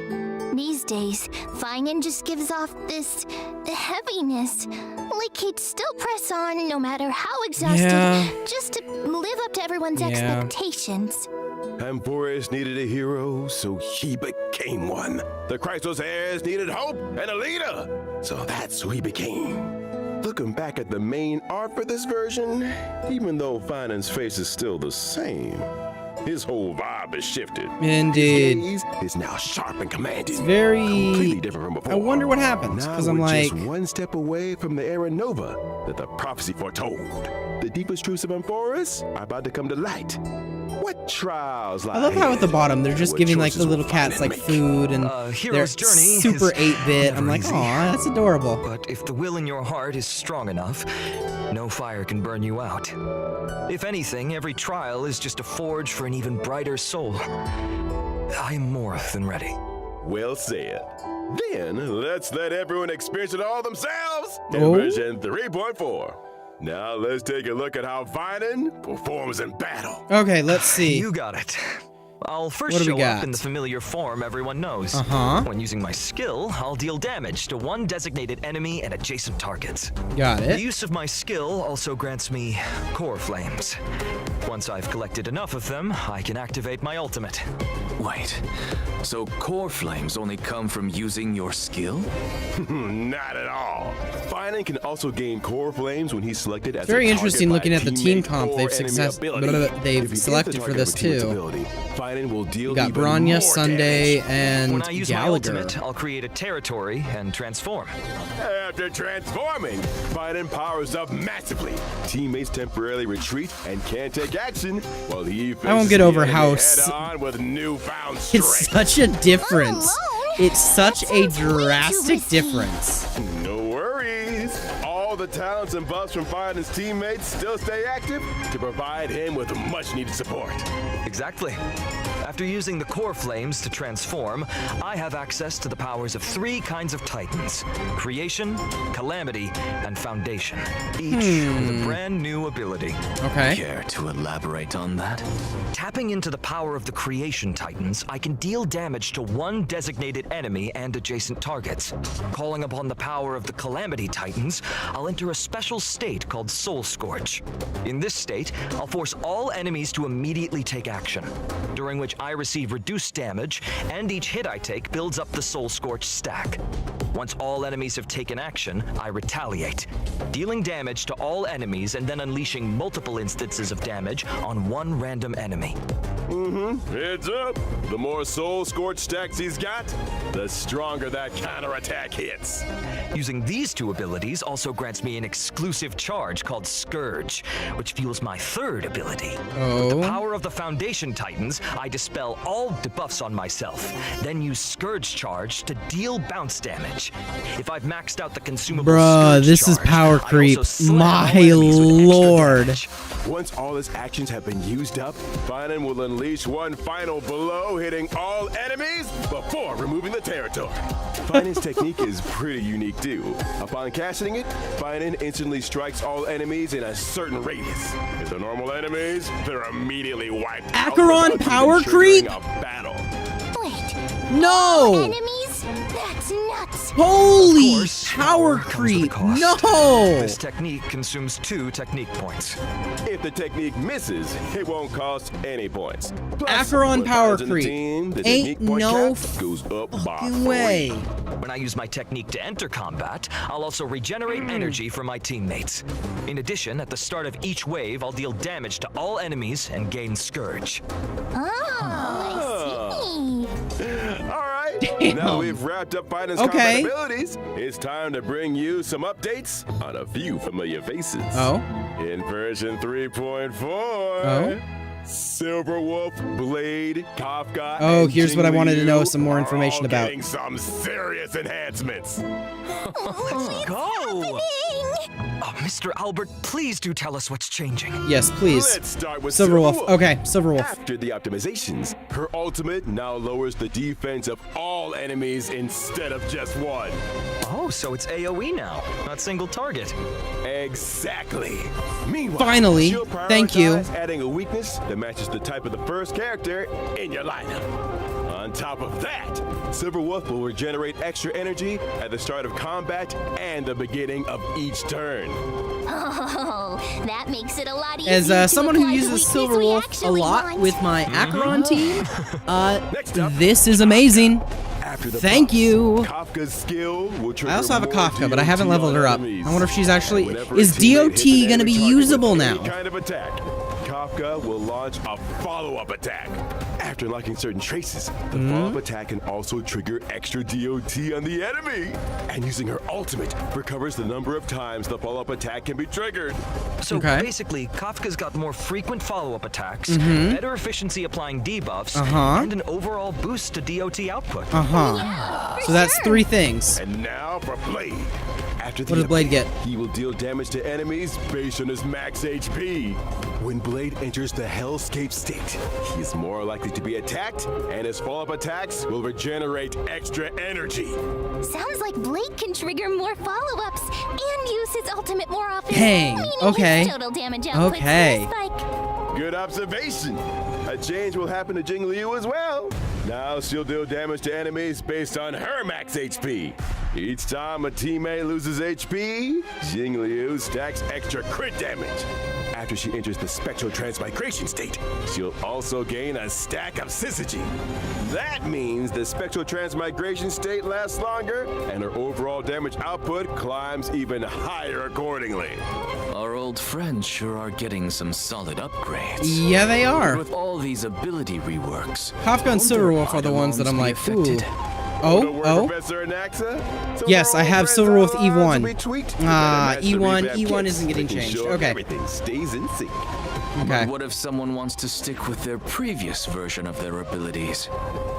These days, Finan just gives off this heaviness. Like he'd still press on no matter how exhausted, Yeah. just to live up to everyone's Yeah. expectations. Amphorus needed a hero, so he became one. The Chrysos heirs needed hope and a leader, so that's who he became. Looking back at the main art for this version, even though Finan's face is still the same, his whole vibe has shifted. Indeed. His gaze is now sharp and commanding. It's very... completely different from before. I wonder what happens, Now because I'm we're like... just one step away from the era Nova that the prophecy foretold. The deepest truths of Amphorus are about to come to light. What trials lie I love how at the ahead? bottom they're just What giving like choices the little will cats Finan like make? food and they're hero's journey super is 8-bit. I'm never like, easy. aw, that's adorable. But if the will in your heart is strong enough, no fire can burn you out. If anything, every trial is just a forge for an even brighter soul. I am more than ready. Well said. Then let's let everyone experience it all themselves in Oh. version 3.4. Now let's take a look at how Finan performs in battle. Okay, let's see. You got it. I'll first What do we show up got? in the familiar form everyone knows. Uh-huh. When using my skill, I'll deal damage to one designated enemy and adjacent targets. Got The it. use of my skill also grants me core flames. Once I've collected enough of them, I can activate my ultimate. Wait, so core flames only come from using your skill? Not at all. Finan can also gain core flames when he's selected as Very a interesting target looking by at the a team teammate comp or they've enemy success- ability. blah, blah, blah, they've If he is the selected for target this of a team's too. ability, Finan will deal We got even Bronya, more Sunday, damage. and When I use my Gallagher. ultimate, I'll create a territory and transform. After transforming, Finan powers up massively. Teammates temporarily retreat and can't take action, while he I won't faces get the over enemy how s- head-on with newfound It's strength. such a difference. alone? It's such That a sounds way too drastic risky. difference. No worries. All the talents and buffs from Finan's teammates still stay active to provide him with much-needed support. Exactly. After using the core flames to transform, I have access to the powers of 3 kinds of titans: creation, calamity, and foundation, each with a brand new ability. Okay. Care to elaborate on that? Tapping into the power of the creation titans, I can deal damage to one designated enemy and adjacent targets. Calling upon the power of the calamity titans, I'll enter a special state called Soul Scorch. In this state, I'll force all enemies to immediately take action, during which I receive reduced damage, and each hit I take builds up the Soul Scorch stack. Once all enemies have taken action, I retaliate, dealing damage to all enemies and then unleashing multiple instances of damage on one random enemy. Heads up. The more Soul Scorch stacks he's got, the stronger that counterattack hits. Using these 2 abilities also grants me an exclusive charge called Scourge, which fuels my 3rd ability. With the power of the Foundation Titans, I dispel all debuffs on myself, then use Scourge Charge to deal bounce damage. If I've maxed out the consumable Bruh, Scourge this is charge, power I creep. also slam My all enemies with extra lord. damage. Once all his actions have been used up, Finan will unleash one final blow, hitting all enemies before removing the territory. Finan's technique is pretty unique too. Upon casting it, Finan instantly strikes all enemies in a certain radius. If they're normal enemies, they're immediately wiped out. Acheron without power even triggering creep? a battle. Wait, No! enemies? That's nuts. Holy Of course, power comes with a creep! cost. No! This technique consumes 2 technique points. If the technique misses, it won't cost any points. Plus, Acheron with power Finans in the creep. team, the Ain't technique point no cap goes up by fucking way. 3. When I use my technique to enter combat, I'll also regenerate energy for my teammates. In addition, at the start of each wave, I'll deal damage to all enemies and gain Scourge. I see. All right. Damn. Now we've wrapped up Finan's Okay. combat abilities. It's time to bring you some updates on a few familiar faces. Oh? In version 3.4, Oh? Silverwolf, Blade, Kafka. Oh, and here's what I wanted to know Jingliu some more are information all about. Getting some serious enhancements. Go! Mr. Albert, please do tell us what's changing. Yes, please. Let's start with Silverwolf. Okay, Silverwolf. After the optimizations, her ultimate now lowers the defense of all enemies instead of just one. Oh, so it's AoE now, not single target. Exactly. Meanwhile, Finally, she'll thank you. prioritize adding a weakness that matches the type of the first character in your lineup. On top of that, Silverwolf will regenerate extra energy at the start of combat and the beginning of each turn. Oh, that makes it a lot easier. As to someone who apply the uses weakness we Silverwolf a actually lot want. with my Acheron team, Next up, this is amazing. after the Thank boss, you. Kafka's skill will trigger I also have a more Kafka, but I haven't DOT leveled her on up. enemies. I wonder if she's actually... Whenever a Is teammate DOT hits an gonna be enemy target with usable any now? kind of attack, Kafka will launch a follow-up attack. After unlocking certain traces, the follow-up attack can also trigger extra DOT on the enemy. And using her ultimate recovers the number of times the follow-up attack can be triggered. So Okay. basically, Kafka's got more frequent follow-up attacks, better efficiency applying debuffs, and an overall boost to DOT output. So that's 3 things. And now for Blade. After the What does Blade upgrade, get? He will deal damage to enemies based on his max HP. When Blade enters the Hellscape state, he is more likely to be attacked, and his follow-up attacks will regenerate extra energy. Sounds like Blade can trigger more follow-ups and use his ultimate more often. Dang, meaning okay. His total damage output's Okay. gonna spike. Good observation. A change will happen to Jingliu as well. Now she'll deal damage to enemies based on her max HP. Each time a teammate loses HP, Jingliu stacks extra crit damage. After she enters the spectral transmigration state, she'll also gain a stack of syzygy. That means the spectral transmigration state lasts longer, and her overall damage output climbs even higher accordingly. Our old friends sure are getting some solid upgrades. Yeah, they are. With all these ability reworks, Kafka and won't their Silverwolf are the ones that I'm Padawan like, be affected? ooh. Wanna Oh, work, oh. Professor Anaxa? So Yes, for I all have friends Silverwolf otherwise Eve1. will be tweaked to Ah, better match the E1 revamp E1 kits, isn't getting making changed. sure Okay. Everything stays in sync. Okay. What if someone wants to stick with their previous version of their abilities?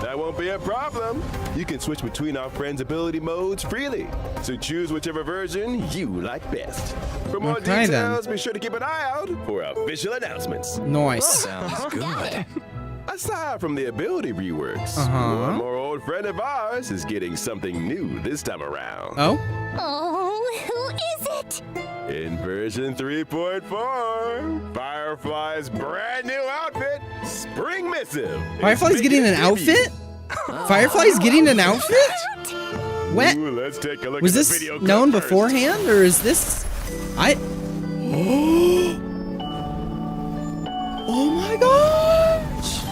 That won't be a problem. You can switch between our friends' ability modes freely. So choose whichever version you like best. For more Okay, then. details, be sure to keep an eye out for official announcements. Nice. Sounds good. Aside from the ability reworks, one more old friend of ours is getting something new this time around. Oh? Oh, who is it? In version 3.4, Firefly's brand new outfit, Spring Missive. is Firefly's making getting an its debut. outfit? Firefly's getting an outfit? What? Ooh, let's take a look Was at this the video known clip first. beforehand, or is this... Oh my gosh!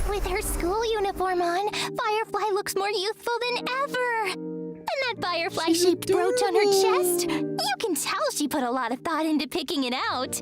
With her school uniform on, Firefly looks more youthful than ever. And that firefly-shaped brooch on her chest, you can tell she put a lot of thought into picking it out.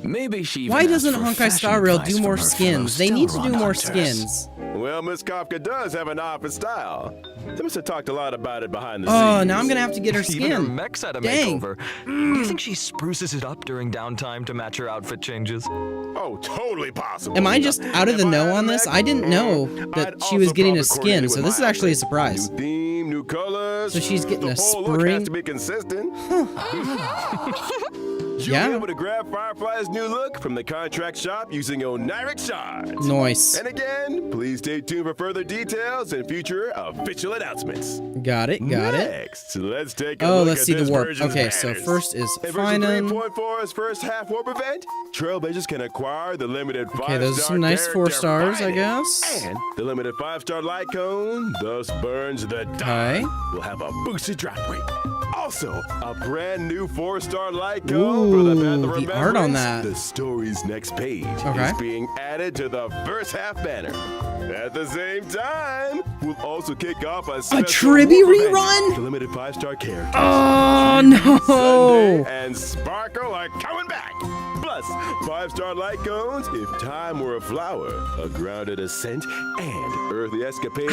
Maybe she even Why asked doesn't for Honkai fashion Star Rail advice do more from her skins? fellow They need to do Stellaron more hunters. skins. Well, Miss Kafka does have an eye for style. They must have talked a lot about it behind the Oh, scenes. now I'm gonna have to get her Even her skin. mech's had a Dang. makeover. Do you think she spruces it up during downtime to match her outfit changes? Oh, totally possible. Am I just out of the If I know had on a this? mech, I didn't know I'd that she was also getting a probably skin, coordinate so with this is my actually a outfit. surprise. New theme, new colors. So she's getting the a whole look spring- has to be consistent. You'll Yeah. be able to grab Firefly's new look from the contract shop using Oniric shards. Nice. And again, please stay tuned for further details and future official announcements. Got it, got it. Next, let's take a Oh, look let's at see the this warp. version's Okay, so banners. first is In version Finan. 3.4's first half warp event, Trailblazers can acquire the limited 5-star Okay, those are some nice character 4 stars, I Finan. guess. And the limited 5-star light cone thus burns the die. Okay. Will have a boosted drop rate. Also, a brand new 4-star light cone for the Path of Ooh, the art on Remembrance. that. The story's next page Okay. is being added to the first half banner. At the same time, we'll also kick off a special Tribby warp event. rerun? The limited 5-star characters. Oh Sunday no! and Sparkle are coming back. Plus, 5-star light cones if time were a flower, a grounded ascent, and earthly escapade.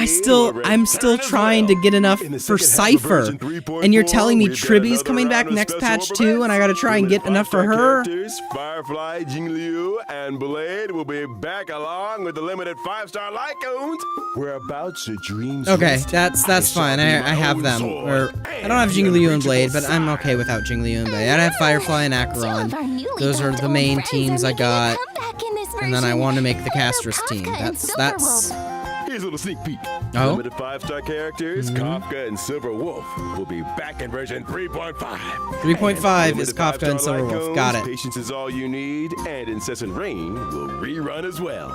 I'm still trying to get enough for Cypher. And you're telling me Tribby's coming back next patch too, and I gotta try and get enough for her? Firefly, Jingliu, and Blade will be back along with the limited 5-star light cones. We're about to dreams. Okay, that's fine. I have them. Or I don't have Jingliu and Blade, but I'm okay without Jingliu and Blade. I have Firefly and Acheron. Those are the main teams I got. And then I want to make the Castress team. That's Here's a little sneak peek. Oh? Limited 5-star characters, Kafka and Silver Wolf, will be back in version 3.5. 3.5 is Kafka and Silver Wolf. Got it. Patience is all you need, and Incessant Rain will rerun as well.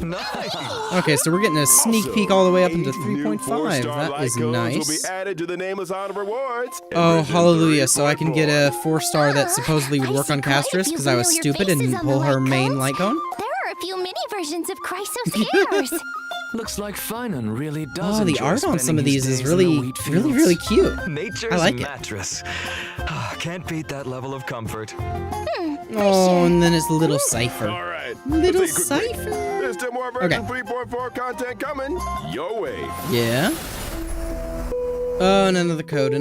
Nice. Okay, so we're getting a sneak peek all the way up into 8 new 3.5. 4-star That light is codes will be nice. added to the Nameless Honor rewards. in Oh, version hallelujah. So I can 3.4. get a 4-star that supposedly would I work see on quite a Castress few because I was familiar stupid and faces on the pull her light main cones. light cone. There are a few mini versions of Chrysos hairs. Looks like Finan really does Oh, the enjoy art on some spending of his these is days in the really, wheat really, fields. really cute. Nature's I like it. mattress. Can't beat that level of comfort. Oh, and then it's little Cypher. All right. Little let's take a quick break. Cypher. There's still more version 3.4 content coming your way. Yeah. Oh, and another code,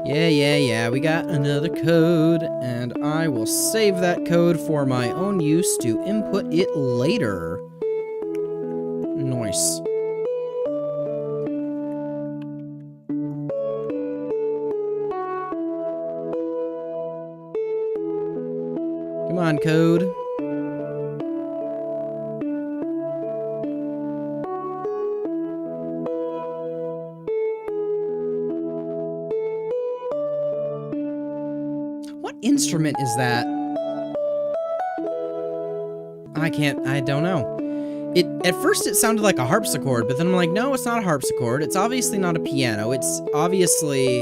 Yeah, we got another code, and I will save that code for my own use to input it later. Nice. Come on, code. What instrument is that? I don't know. At first it sounded like a harpsichord, but then I'm like, no, it's not a harpsichord. It's obviously not a piano. It's obviously,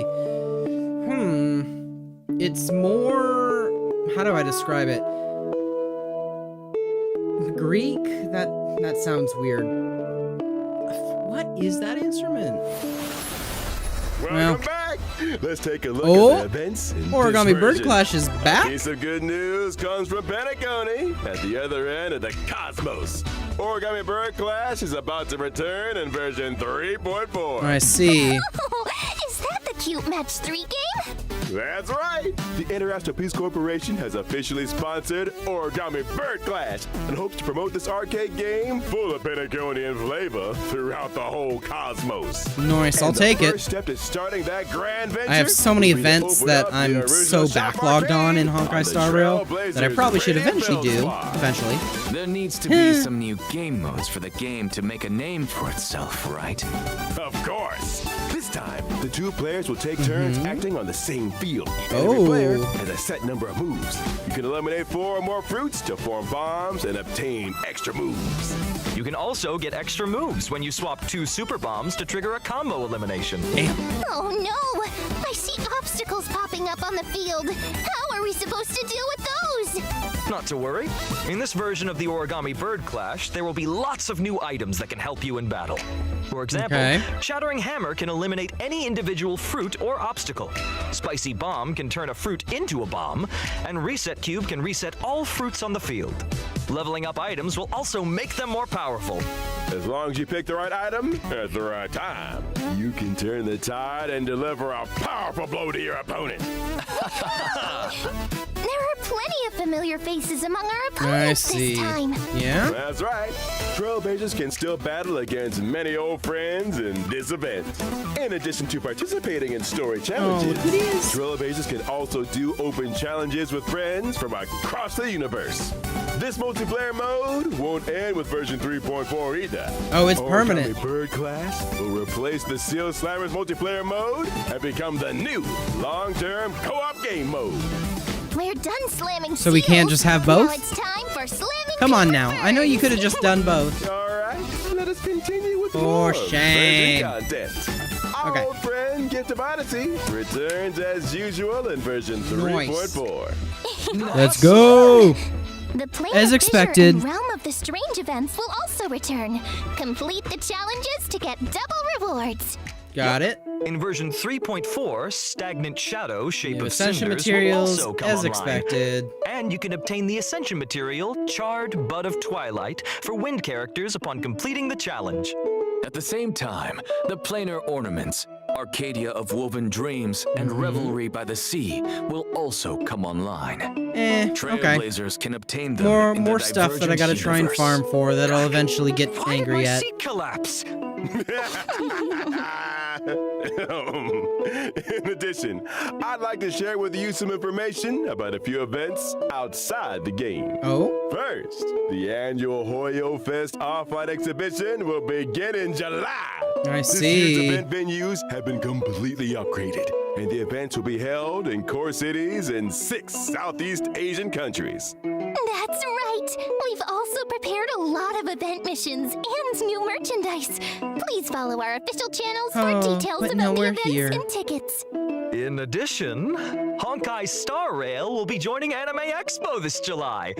it's more, how do I describe it? Greek? That sounds weird. What is that instrument? Welcome back. Let's take a look Oh, at the events in Origami this Bird version. Clash is A back? piece of good news comes from Penacony at the other end of the cosmos. Origami Bird Clash is about to return in version 3.4. I see. Oh, is that the cute Match 3 game? That's right. The International Peace Corporation has officially sponsored Origami Bird Clash and hopes to promote this arcade game full of Penaconian flavor throughout the whole cosmos. Nice, I'll And take the it. first step to starting that grand venture I have so many will be to events open that up the I'm original so shop backlogged on in arcade Honkai the Star Rail that I Trailblazers probably should Raven eventually do. Bellswar. Eventually. There needs to be some new game modes for the game to make a name for itself, right? Of course. This time, the two players will take turns acting on the same field. And Oh. every player has a set number of moves. You can eliminate 4 or more fruits to form bombs and obtain extra moves. You can also get extra moves when you swap 2 super bombs to trigger a combo elimination. Oh no! I see obstacles popping up on the field. How are we supposed to deal with those? Not to worry. In this version of the Origami Bird Clash, there will be lots of new items that can help you in battle. For example, Okay. Shattering Hammer can eliminate any individual fruit or obstacle. Spicy Bomb can turn a fruit into a bomb, and Reset Cube can reset all fruits on the field. Leveling up items will also make them more powerful. As long as you pick the right item at the right time, you can turn the tide and deliver a powerful blow to your opponent. There are plenty of familiar faces among our I opponents see. this time. Yeah? That's right. Trailblazers can still battle against many old friends in this event. In addition to participating in story challenges, look at these. Trailblazers can also do open challenges with friends from across the universe. This multiplayer mode won't end with version 3.4 either. Oh, it's Origami permanent. Bird Clash will replace the Seal Slammers multiplayer mode and become the new long-term co-op game mode. We're done slamming So we can't seals. just have both? Now it's time for slamming Come on paper now. I know you could have just done both. All right, let us continue with For more shame. version content. Our Okay. old friend Gift of Odyssey returns as usual in version 3.4. Let's go! The Plane As of expected. Fissure and Realm of the Strange events will also return. Complete the challenges to get double rewards. Got it. In version 3.4, Stagnant Shadow, Shape New of Ascension Cinders will materials, also come as online. expected. And you can obtain the Ascension material, Charred Bud of Twilight, for wind characters upon completing the challenge. At the same time, the planar ornaments, Arcadia of Woven Dreams, and Revelry by the Sea will also come online. Okay. Trailblazers can obtain them in More the stuff that I gotta Divergent try and universe. farm for that I'll eventually get Why did angry my at. seat collapse? In addition, I'd like to share with you some information about a few events outside the game. Oh? First, the annual Hoyoverse Off-Light exhibition will begin in July. I This see. year's event venues have been completely upgraded, and the events will be held in core cities in 6 Southeast Asian countries. That's right. We've also prepared a lot of event missions and new merchandise. Please follow our official channels for Oh, details but about no, the we're events here. and tickets. In addition, Honkai Star Rail will be joining Anime Expo this July.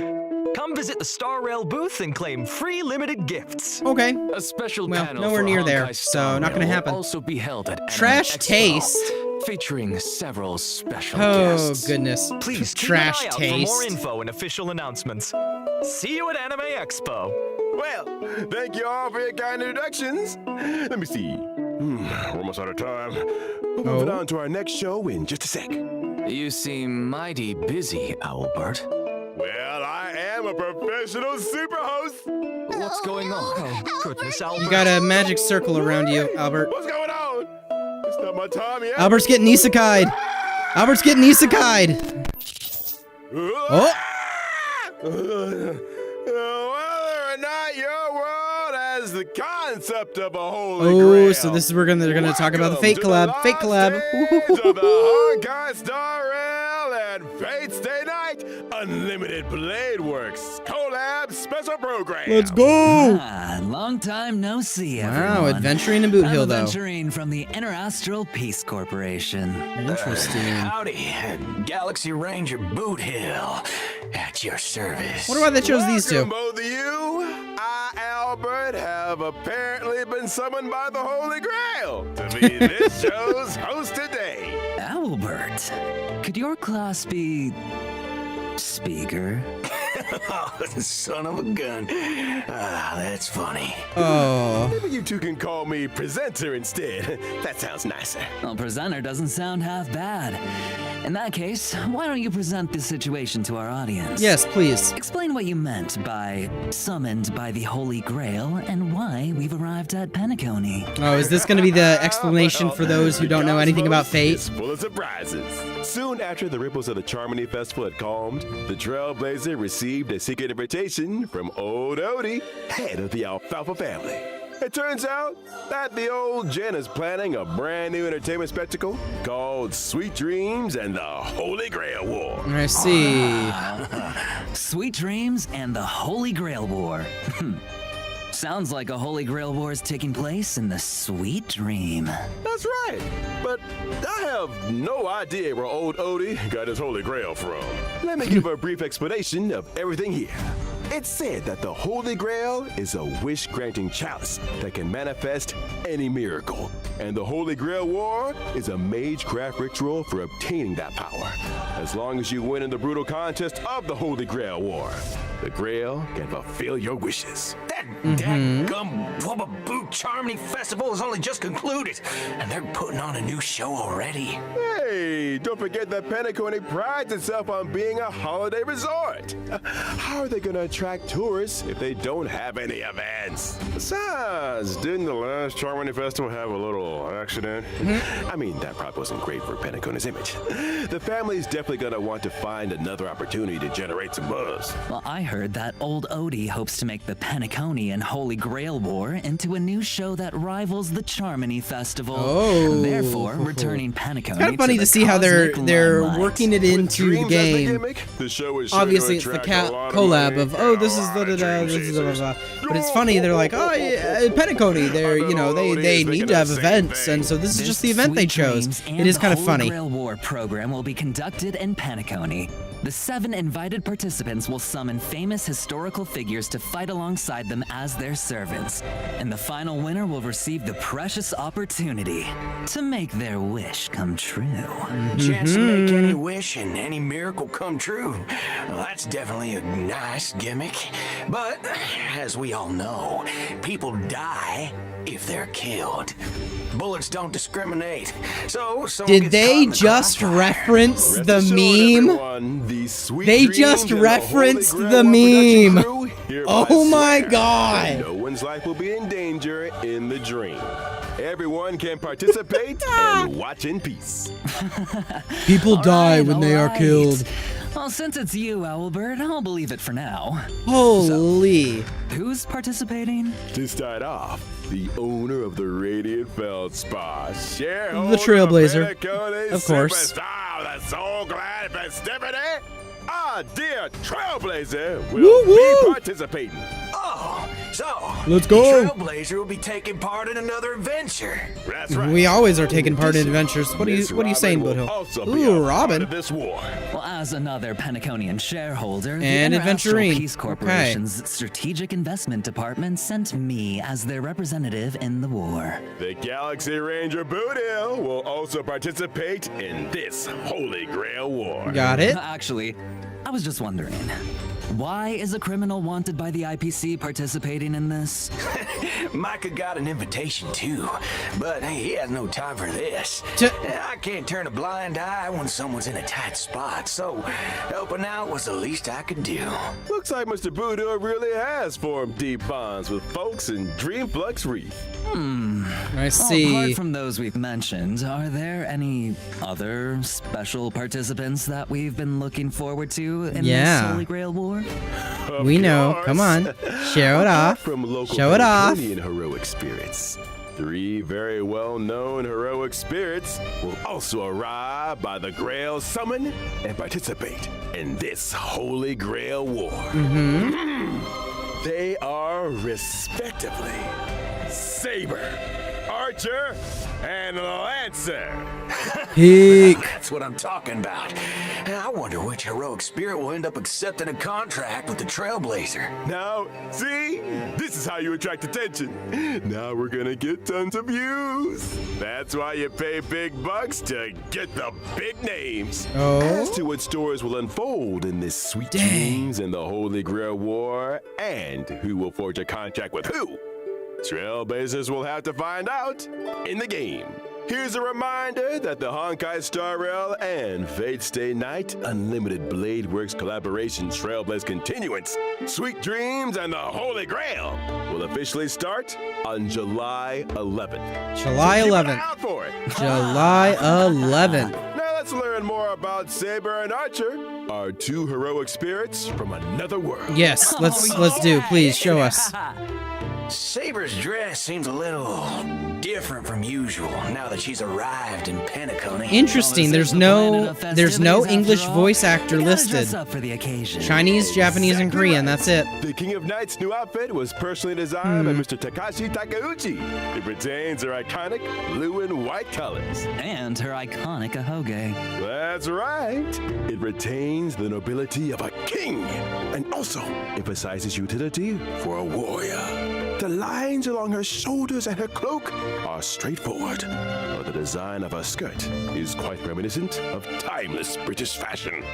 Come visit the Star Rail booth and claim free limited gifts. Okay. A special Well, panel nowhere for near there, Honkai so Star not gonna Rail will happen. also be held at Anime Trash Expo, taste. featuring several special Oh, guests. goodness. Please keep Trash an eye out taste. for more info and official announcements. See you at Anime Expo. Well, thank you all for your kind introductions. Let me see. We're almost out of time. We'll move Oh. on to our next show in just a sec. You seem mighty busy, Owlbert. Well, I am a professional super host. What's going on? Goodness, You Albert. got a magic circle around you, Albert. What's going on? It's not my time yet. Albert's getting isekai'd. Albert's getting isekai'd. Oh! Whether or not your world has the concept of a holy Oh, grail. so this is they're gonna talk about the Welcome fate to collab. the Fate collab. live stage of the Honkai Star Rail and Fate's Day Night Unlimited Blade Works collab special program. Let's go! Long time no see, everyone. Wow, adventuring in Boot Hill, I'm though. adventuring from the Interastral Peace Corporation. Interesting. Howdy, Galaxy Ranger Boot Hill, at your service. Wonder why they chose these Welcome, two. both of you. I, Albert, have apparently been summoned by the Holy Grail to be this show's host today. Albert, could your class be... speaker? Oh, son of a gun. That's funny. Oh. Maybe you two can call me presenter instead. That sounds nicer. Well, presenter doesn't sound half bad. In that case, why don't you present the situation to our audience? Yes, please. Explain what you meant by summoned by the Holy Grail and why we've arrived at Penacony. Oh, is this gonna be the explanation for those who don't know anything about Cosmos Fate? is full of surprises. Soon after the ripples of the Charmony Festival had calmed, the Trailblazer received a secret invitation from old Odie, head of the Alfalfa family. It turns out that the old Jen is planning a brand new entertainment spectacle called Sweet Dreams and the Holy Grail War. I see. Sweet Dreams and the Holy Grail War. Sounds like a Holy Grail War is taking place in the Sweet Dream. That's right, but I have no idea where old Odie got his Holy Grail from. Let me give a brief explanation of everything here. It's said that the Holy Grail is a wish-granting chalice that can manifest any miracle. And the Holy Grail War is a magecraft ritual for obtaining that power. As long as you win in the brutal contest of the Holy Grail War, the Grail can fulfill your wishes. That dadgum Bubba Boot Charmony Festival has only just concluded, and they're putting on a new show already. Hey, don't forget that Penacony prides itself on being a holiday resort. How are they going to attract tourists if they don't have any events? Besides, didn't the last Charmony Festival have a little accident? I mean, that probably wasn't great for Penacony's image. The family's definitely going to want to find another opportunity to generate some buzz. Well, I heard that old Odie hopes to make the Penacony and Holy Grail War into a new show that rivals the Charmony Festival. Oh. Therefore, returning Penacony. It's kind of funny the to see how they're limelight. working it into the Dreams as game. gimmick, the show is sure Obviously, to it's the attract a lot of collab money of, and oh, a this is lot da of da da, dream this is blah blah chasers. blah. But it's funny, they're like, oh, yeah, Penacony, they're, you know, they need to have events, and so this is just the event they Sweet chose. Dreams and It is the kind of Holy funny. Grail War program will be conducted in Penacony. The 7 invited participants will summon famous historical figures to fight alongside them as their servants, and the final winner will receive the precious opportunity to make their wish come true. Chance to make any wish and any miracle come true. Well, that's definitely a nice gimmick. But, as we all know, people die if they're killed. Bullets don't discriminate. So, did they just reference the meme? They just referenced the meme. Oh my god. No one's life will be in danger in the dream. Everyone can participate and watch in peace. People die when they are killed. Well, since it's you, Owlbird, I'll believe it for now. Holy. So, who's participating? To start off, the owner of the Radiant Feldspar, shareholder the Trailblazer, Penacone of course. Superstar, the Soul Glad Festivity, our dear Trailblazer will Woo-woo. be participating. Oh, so Let's go. the Trailblazer will be taking part in another adventure. That's right. We always are taking part in adventures. What are you saying, Boothill? Boothill? Ooh, Robin. This war. Well, as another Penaconian shareholder, And the Interastral Adventurine. Peace Corporation's Strategic Investment Department sent me as their representative in the war. The Galaxy Ranger Boothill will also participate in this Holy Grail War. Got it? Actually, I was just wondering, why is a criminal wanted by the IPC participating in this? Micah got an invitation too, but he has no time for this. I can't turn a blind eye when someone's in a tight spot, so helping out was the least I could do. Looks like Mr. Boothill really has formed deep bonds with folks in Dreamflux Reef. I see. Apart from those we've mentioned, are there any other special participants that we've been looking forward to in this Holy Grail War? We know. Come on. Show it off. From local Show it off. Penaconian heroic spirits. 3 very well-known heroic spirits will also arrive by the Grail Summon and participate in this Holy Grail War. They are respectively Saber, Archer, and Lancer. Peak. That's what I'm talking about. I wonder which heroic spirit will end up accepting a contract with the Trailblazer. Now, see? This is how you attract attention. Now we're gonna get tons of views. That's why you pay big bucks to get the big names. Oh. As to what stories will unfold in this Sweet Dreams and the Holy Grail War, and who will forge a contract with who, Trailblazers will have to find out in the game. Here's a reminder that the Honkai Star Rail and Fate Stay Night Unlimited Blade Works collaboration Trailblaze Continuance, Sweet Dreams and the Holy Grail will officially start on July 11th. July So keep an 11th. eye out for it. July 11th. Now let's learn more about Saber and Archer, our 2 heroic spirits from another world. Yes, let's do. Please show us. Saber's dress seems a little different from usual now that she's arrived in Penacony. Interesting. There's no English voice actor listed. Dress up for the occasion. Chinese, Japanese, and Korean. That's it. The King of Night's new outfit was personally designed by Mr. Takashi Takeuchi. It retains her iconic blue and white colors. And her iconic ahoge. That's right. It retains the nobility of a king and also emphasizes utility for a warrior. The lines along her shoulders and her cloak are straightforward, but the design of her skirt is quite reminiscent of timeless British fashion.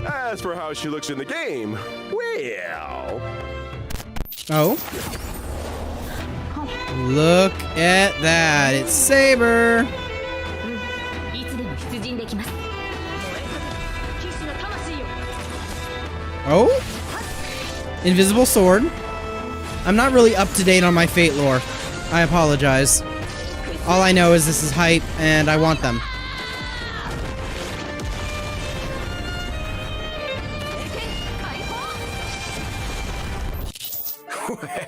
As for how she looks in the game, well... Oh. Look at that. It's Saber. Oh? Invisible sword. I'm not really up to date on my Fate lore. I apologize. All I know is this is hype, and I want them.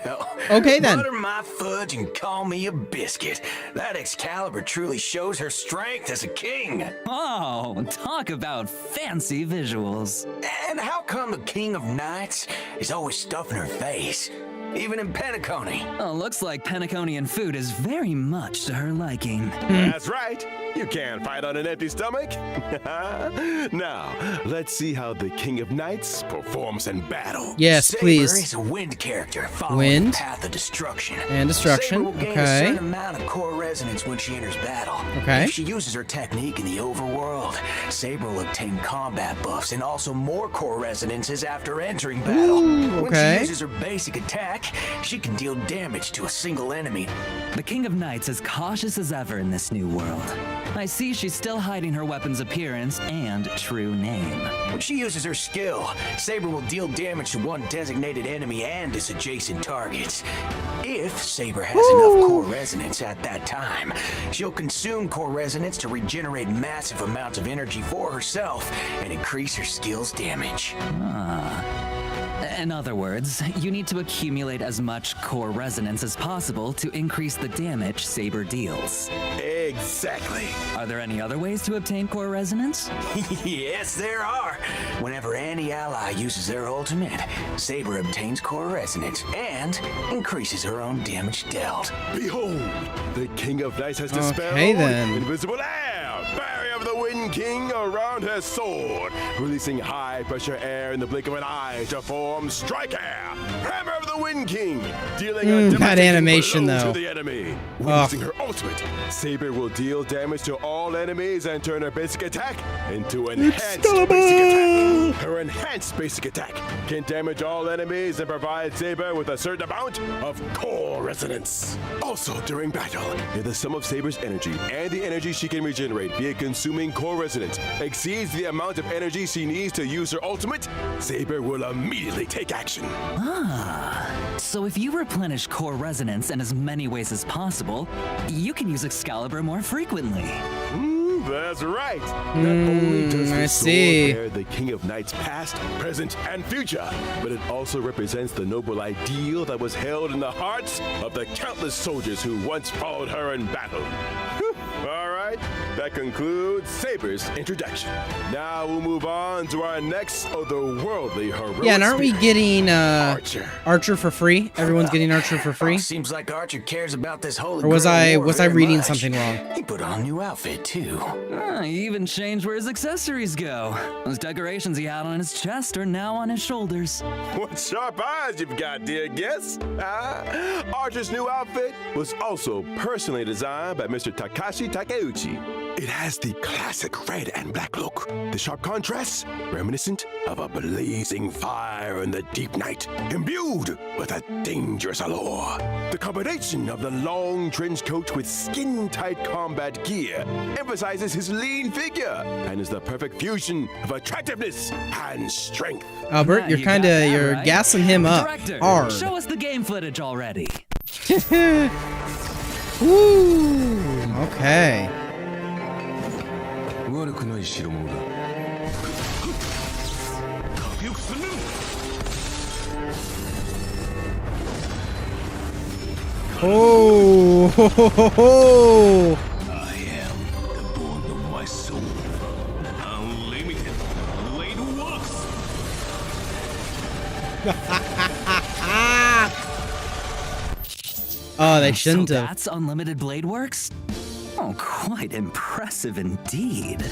Well, Okay, then. butter my fudge and call me a biscuit. That Excalibur truly shows her strength as a king. Oh, talk about fancy visuals. And how come the King of Knights is always stuffing her face? Even in Penacony. Oh, looks like Penaconian food is very much to her liking. That's right. You can't fight on an empty stomach. Now, let's see how the King of Knights performs in battle. Yes, Saber please. is a wind character following Wind. the path of destruction. And destruction, Saber will gain a okay. certain amount of core resonance when she enters battle. Okay. If she uses her technique in the overworld, Saber will obtain combat buffs and also more core resonances after entering battle. Ooh, okay. When she uses her basic attack, she can deal damage to a single enemy. The King of Knights is cautious as ever in this new world. I see she's still hiding her weapon's appearance and true name. When she uses her skill, Saber will deal damage to one designated enemy and its adjacent targets. If Saber has enough core resonance at that time, she'll consume core resonance to regenerate massive amounts of energy for herself and increase her skill's damage. In other words, you need to accumulate as much core resonance as possible to increase the damage Saber deals. Exactly. Are there any other ways to obtain core resonance? Yes, there are. Whenever any ally uses their ultimate, Saber obtains core resonance and increases her own damage dealt. Behold, the King of Knights has dispelled Okay, then. invisible air. Barrier of the Wind King around her sword, releasing high-pressure air in the blink of an eye to form Strike Air. Hammer of the Wind King, dealing a that devastating animation, blow though. to the enemy. Releasing her ultimate, Saber will deal damage to all enemies and turn her basic attack into enhanced basic attack. Her enhanced basic attack can damage all enemies and provide Saber with a certain amount of core resonance. Also, during battle, if the sum of Saber's energy and the energy she can regenerate via consuming core resonance exceeds the amount of energy she needs to use her ultimate, Saber will immediately take action. So if you replenish core resonance in as many ways as possible, you can use Excalibur more frequently. That's right. Not only does I the see. sword bear the King of Knights past, present, and future, but it also represents the noble ideal that was held in the hearts of the countless soldiers who once followed her in battle. Whew. All right, that concludes Saber's introduction. Now we'll move on to our next otherworldly heroic Yeah, and aren't we spirit, getting Archer. Archer for free? Everyone's getting Archer for free? Seems like Archer cares about this holy Or was Grail I war was I very reading much. something wrong? He put on a new outfit too. He even changed where his accessories go. Those decorations he had on his chest are now on his shoulders. What sharp eyes you've got, dear guest. Archer's new outfit was also personally designed by Mr. Takashi Takeuchi. It has the classic red and black look. The sharp contrasts, reminiscent of a blazing fire in the deep night, imbued with a dangerous allure. The combination of the long trench coat with skin-tight combat gear emphasizes his lean figure and is the perfect fusion of attractiveness and strength. Albert, you're You got that you're right. gassing him up Director, hard. show us the game footage already. Ooh, okay. Oh, ho, ho, ho, ho. I am the bond of my soul. Unlimited blade works. Oh, they shouldn't So have. that's Unlimited Blade Works? Oh, quite impressive indeed.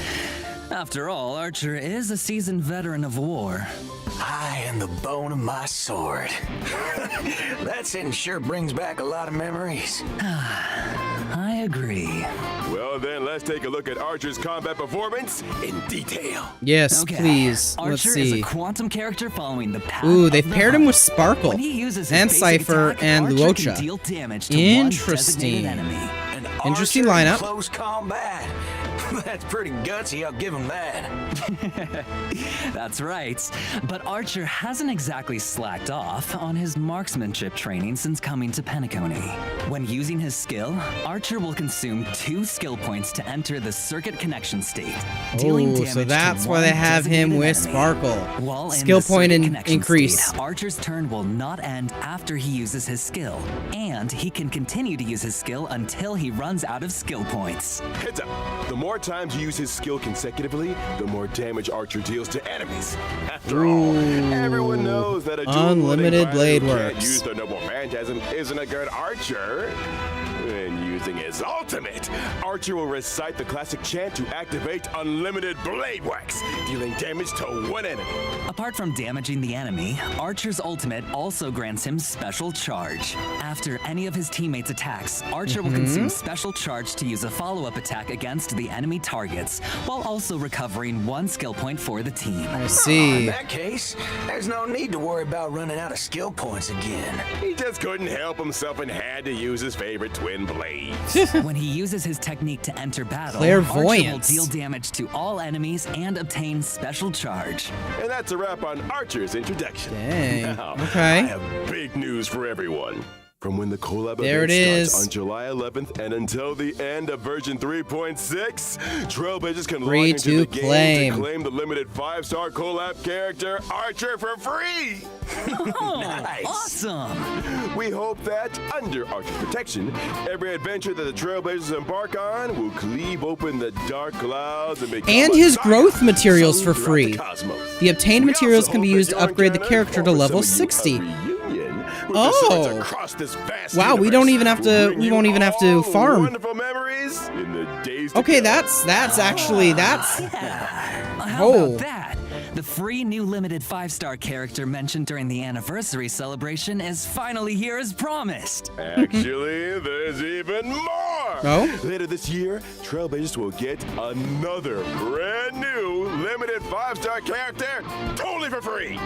After all, Archer is a seasoned veteran of war. I am the bone of my sword. That sentence sure brings back a lot of memories. I agree. Well then, let's take a look at Archer's combat performance in detail. Yes, Okay. please. Archer Let's is see. a quantum character following the path Ooh, of they've the paired him hunt. with Sparkle When he uses his and basic Cypher attack, and Archer Luocha. can deal damage to Interesting. one designated enemy. An Interesting archer in lineup. Close combat. That's pretty gutsy, I'll give him that. That's right. But Archer hasn't exactly slacked off on his marksmanship training since coming to Penacony. When using his skill, Archer will consume 2 skill points to enter the circuit connection state, dealing Oh, damage so that's to why one they have him designated with enemy. Sparkle. While in Skill the point circuit connection increase. state, Archer's turn will not end after he uses his skill, and he can continue to use his skill until he runs out of skill points. Heads up, the more times you use his skill consecutively, the more damage Archer deals to enemies. After all, everyone knows that a Unlimited dual-wielding fighter blade who can't works. use the noble phantasm isn't a good archer. And use using his ultimate, Archer will recite the classic chant to activate unlimited blade wax, dealing damage to one enemy. Apart from damaging the enemy, Archer's ultimate also grants him special charge. After any of his teammates' attacks, Archer will consume special charge to use a follow-up attack against the enemy targets, while also recovering 1 skill point for the team. I see. In that case, there's no need to worry about running out of skill points again. He just couldn't help himself and had to use his favorite twin blades. When he uses his technique to enter battle, Clairvoyance. Archer will deal damage to all enemies and obtain special charge. And that's a wrap on Archer's introduction. Dang. Now, Okay. I have big news for everyone. From when the collab There event it starts is. on July 11th and until the end of version 3.6, Trailblazers can log Free into to the game claim. to claim the limited 5-star collab character Archer for free. Nice. Awesome! We hope that, under Archer's protection, every adventure that the Trailblazers embark on will cleave open the dark clouds and become And a his saga growth materials sung for throughout free. the cosmos. The obtained We materials also can be hope used that to upgrade the Yarn character to offers level some of you 60. a reunion with the Oh. swords across this vast Wow, we universe. don't even have to- We'll bring we you won't even have to all farm. Wonderful memories in the days to Okay, come. that's actually, that's... How Oh. about that? The free new limited 5-star character mentioned during the anniversary celebration is finally here as promised. Actually, there's even more! Oh? Later this year, Trailblazers will get another brand new limited 5-star character totally for free!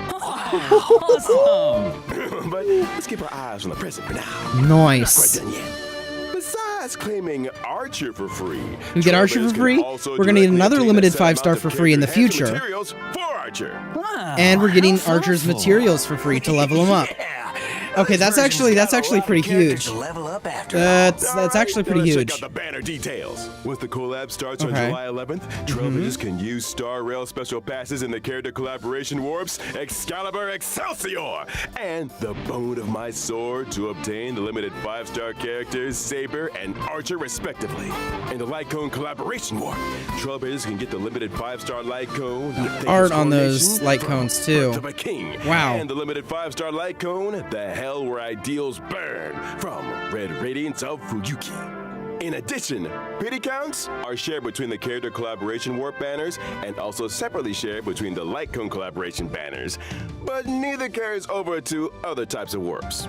Awesome! But let's keep our eyes on the present for now. Nice. Not quite done yet. Besides claiming Archer for free, We get Archer for Trailblazers can free? also We're gonna need directly another obtain a limited set amount 5-star of for free in the character future. materials for Archer. Wow, And we're getting how Archer's thoughtful. materials for free to level him up. Yeah. Okay, This that's version's actually got a lot of pretty characters huge. to level up after all. That's actually pretty Let's huge. Check out the banner details. Once the collab starts on Okay. July 11th, Trailblazers can use Star Rail special passes in the character collaboration warps Excalibur Excelsior and the Bone of My Sword to obtain the limited 5-star characters Saber and Archer respectively. In the Light Cone collaboration warp, Trailblazers can get the limited 5-star Light Cone, the Thanos Art on those Coronation light from cones, too. Birth of a King. Wow. And the limited 5-star Light Cone, the Hell Where Ideals Burn from Red Radiance of Fuyuki. In addition, pity counts are shared between the character collaboration warp banners and also separately shared between the Light Cone collaboration banners, but neither carries over to other types of warps.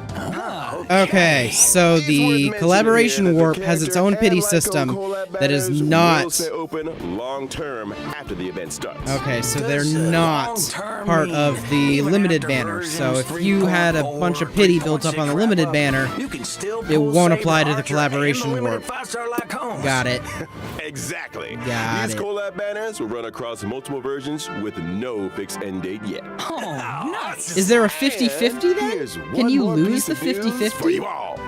Okay, so It's worth the mentioning collaboration here that the warp has its character own and pity Light Cone system collab that is banners will not... stay open long term after the event starts. Okay, so they're Does, not long-term part mean of the even limited after banner. So versions if you had a 3.4, bunch of pity built up on the 3.6 limited wrap-up, banner, you can still it pull won't Saber, apply to the Archer, collaboration and the limited warp. 5-star Light Cones. Got it. Exactly. Got These it. collab banners will run across multiple versions with no fixed end date yet. Oh, nice! Is there a 50-50 then? Here's Can one you more lose piece the of news for 50-50? you all.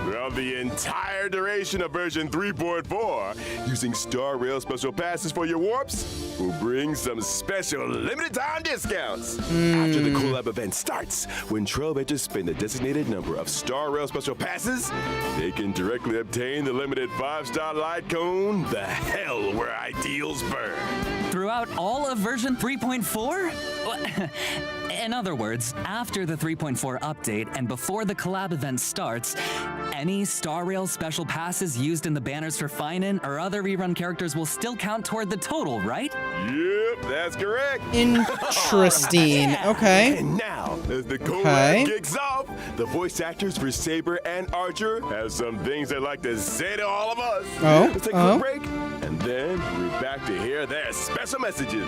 Throughout the entire duration of version 3.4, using Star Rail special passes for your warps will bring some special limited time discounts. After the collab event starts, when Trailblazers spend the designated number of Star Rail special passes, they can directly obtain the limited 5-star Light Cone, the Hell Where Ideals Burn. Throughout all of version 3.4? In other words, after the 3.4 update and before the collab event starts, any Star Rail special passes used in the banners for Finan or other rerun characters will still count toward the total, right? Yep, that's correct. Interesting. Okay. And now, as the collab Okay. kicks off, the voice actors for Saber and Archer have some things they'd like to say to all of us. Oh, Let's take a quick break, and then we're back to hear their special messages.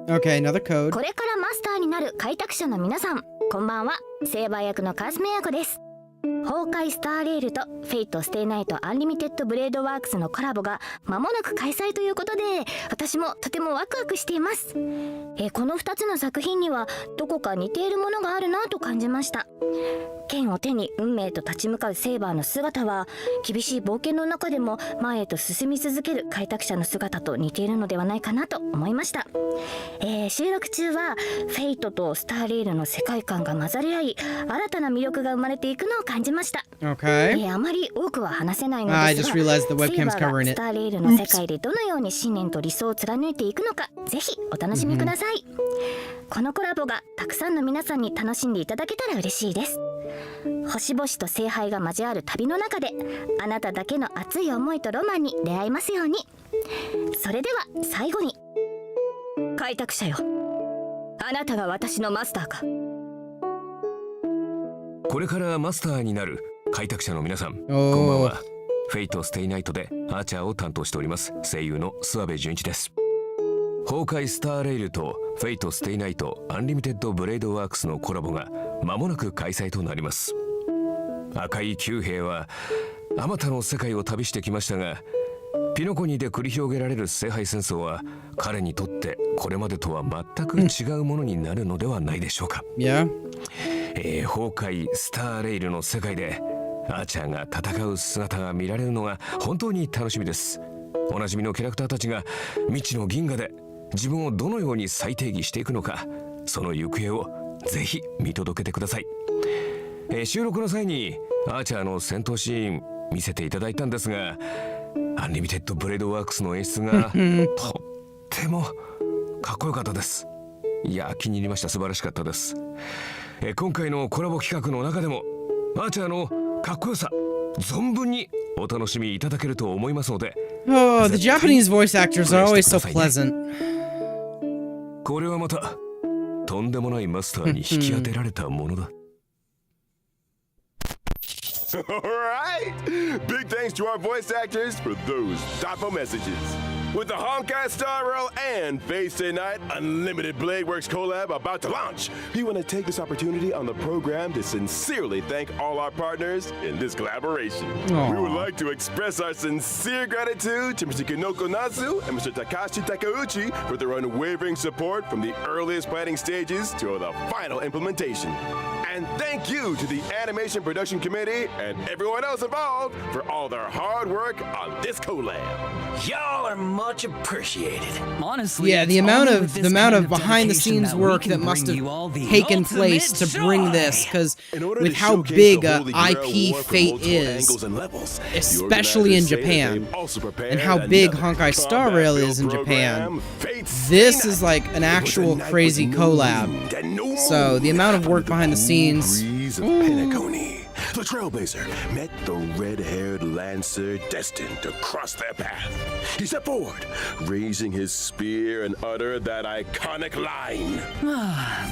Okay, another code. これからマスターになる開拓者の皆さん、こんばんは。セーバー役のカスメ役です。崩壊スターレールとフェイトステイナイトアンリミテッドブレードワークスのコラボが間もなく開催ということで、私もとてもワクワクしています。この2つの作品にはどこか似ているものがあるなと感じました。剣を手に運命と立ち向かうセーバーの姿は厳しい冒険の中でも前へと進み続ける開拓者の姿と似ているのではないかなと思いました。収録中はフェイトとスターレールの世界観が混ざり合い、新たな魅力が生まれていくのを感じました。Okay. あまり多くは話せないの I ですが、 just realized the セー webcam's バーが covering ス it. ターレールの世界でどのように信念と理想を貫いていくのか、ぜひお楽しみください。このコラボがたくさんの皆さんに楽しんでいただけたら嬉しいです。星々と聖杯が交わる旅の中であなただけの熱い思いとロマンに出会えますように。それでは最後に、開拓者よ、あなたが私のマスターか。これからマスターになる開拓者の皆さん、こんばんは。フェイトステイナイトでアーチャーを担当しております声優の諏訪部純一です。崩壊スターレイルとフェイトステイナイトアンリミテッドブレードワークスのコラボが間もなく開催となります。赤い九兵はあまたの世界を旅してきましたが、ピノコニで繰り広げられる聖杯戦争は彼にとってこれまでとは全く違うものになるのではないでしょうか。Yeah. 崩壊スターレイルの世界でアーチャーが戦う姿が見られるのが本当に楽しみです。おなじみのキャラクターたちが未知の銀河で自分をどのように再定義していくのか、その行方をぜひ見届けてください。収録の際にアーチャーの戦闘シーン見せていただいたんですが、アンリミテッドブレードワークスの演出がとってもかっこよかったです。いや、気に入りました。素晴らしかったです。今回のコラボ企画の中でもアーチャーのかっこよさ存分にお楽しみいただけると思いますので。Oh, the Japanese voice actors are always so pleasant. これはまたとんでもないマスターに引き当てられたものだ。Alright! Big thanks to our voice actors for those thoughtful messages. With the Honkai Star Rail and Fate Stay Night Unlimited Blade Works collab about to launch, we want to take this opportunity on the program to sincerely thank all our partners in this collaboration. Aww. We would like to express our sincere gratitude to Mr. Kinoko Natsu and Mr. Takashi Takeuchi for their unwavering support from the earliest planning stages to the final implementation. And thank you to the Animation Production Committee and everyone else involved for all their hard work on this collab. Y'all are much appreciated. Honestly, Yeah, the amount of behind the scenes work that must have taken place to bring this, because with how big IP Fate is, especially in Japan, and how big Honkai Star Rail is in Japan, this is like an actual crazy collab. So the amount of work behind the scenes. The Trailblazer met the red-haired Lancer destined to cross their path. He stepped forward, raising his spear and uttered that iconic line.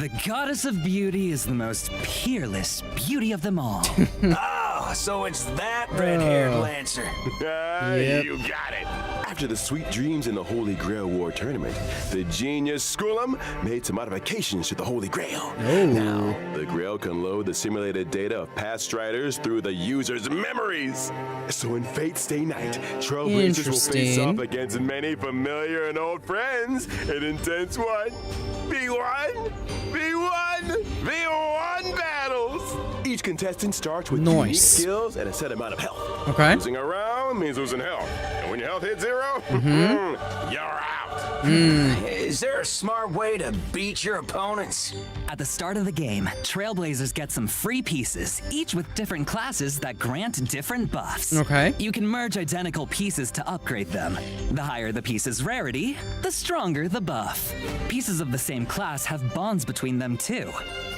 The goddess of beauty is the most peerless beauty of them all. Oh, so it's that red-haired Lancer. Yep. You got it. After the sweet dreams in the Holy Grail War tournament, the genius Skullum made some modifications to the Holy Grail. Now, the Grail can load the simulated data of past striders through the user's memories. So in Fate Stay Night, Trailblazers will face off against many familiar and old friends in intense 1v1 battles. Each contestant starts with unique skills and a set amount of health. Okay. Losing a round means losing health. And when your health hits 0, you're out. Is there a smart way to beat your opponents? At the start of the game, Trailblazers get some free pieces, each with different classes that grant different buffs. Okay. You can merge identical pieces to upgrade them. The higher the piece's rarity, the stronger the buff. Pieces of the same class have bonds between them too.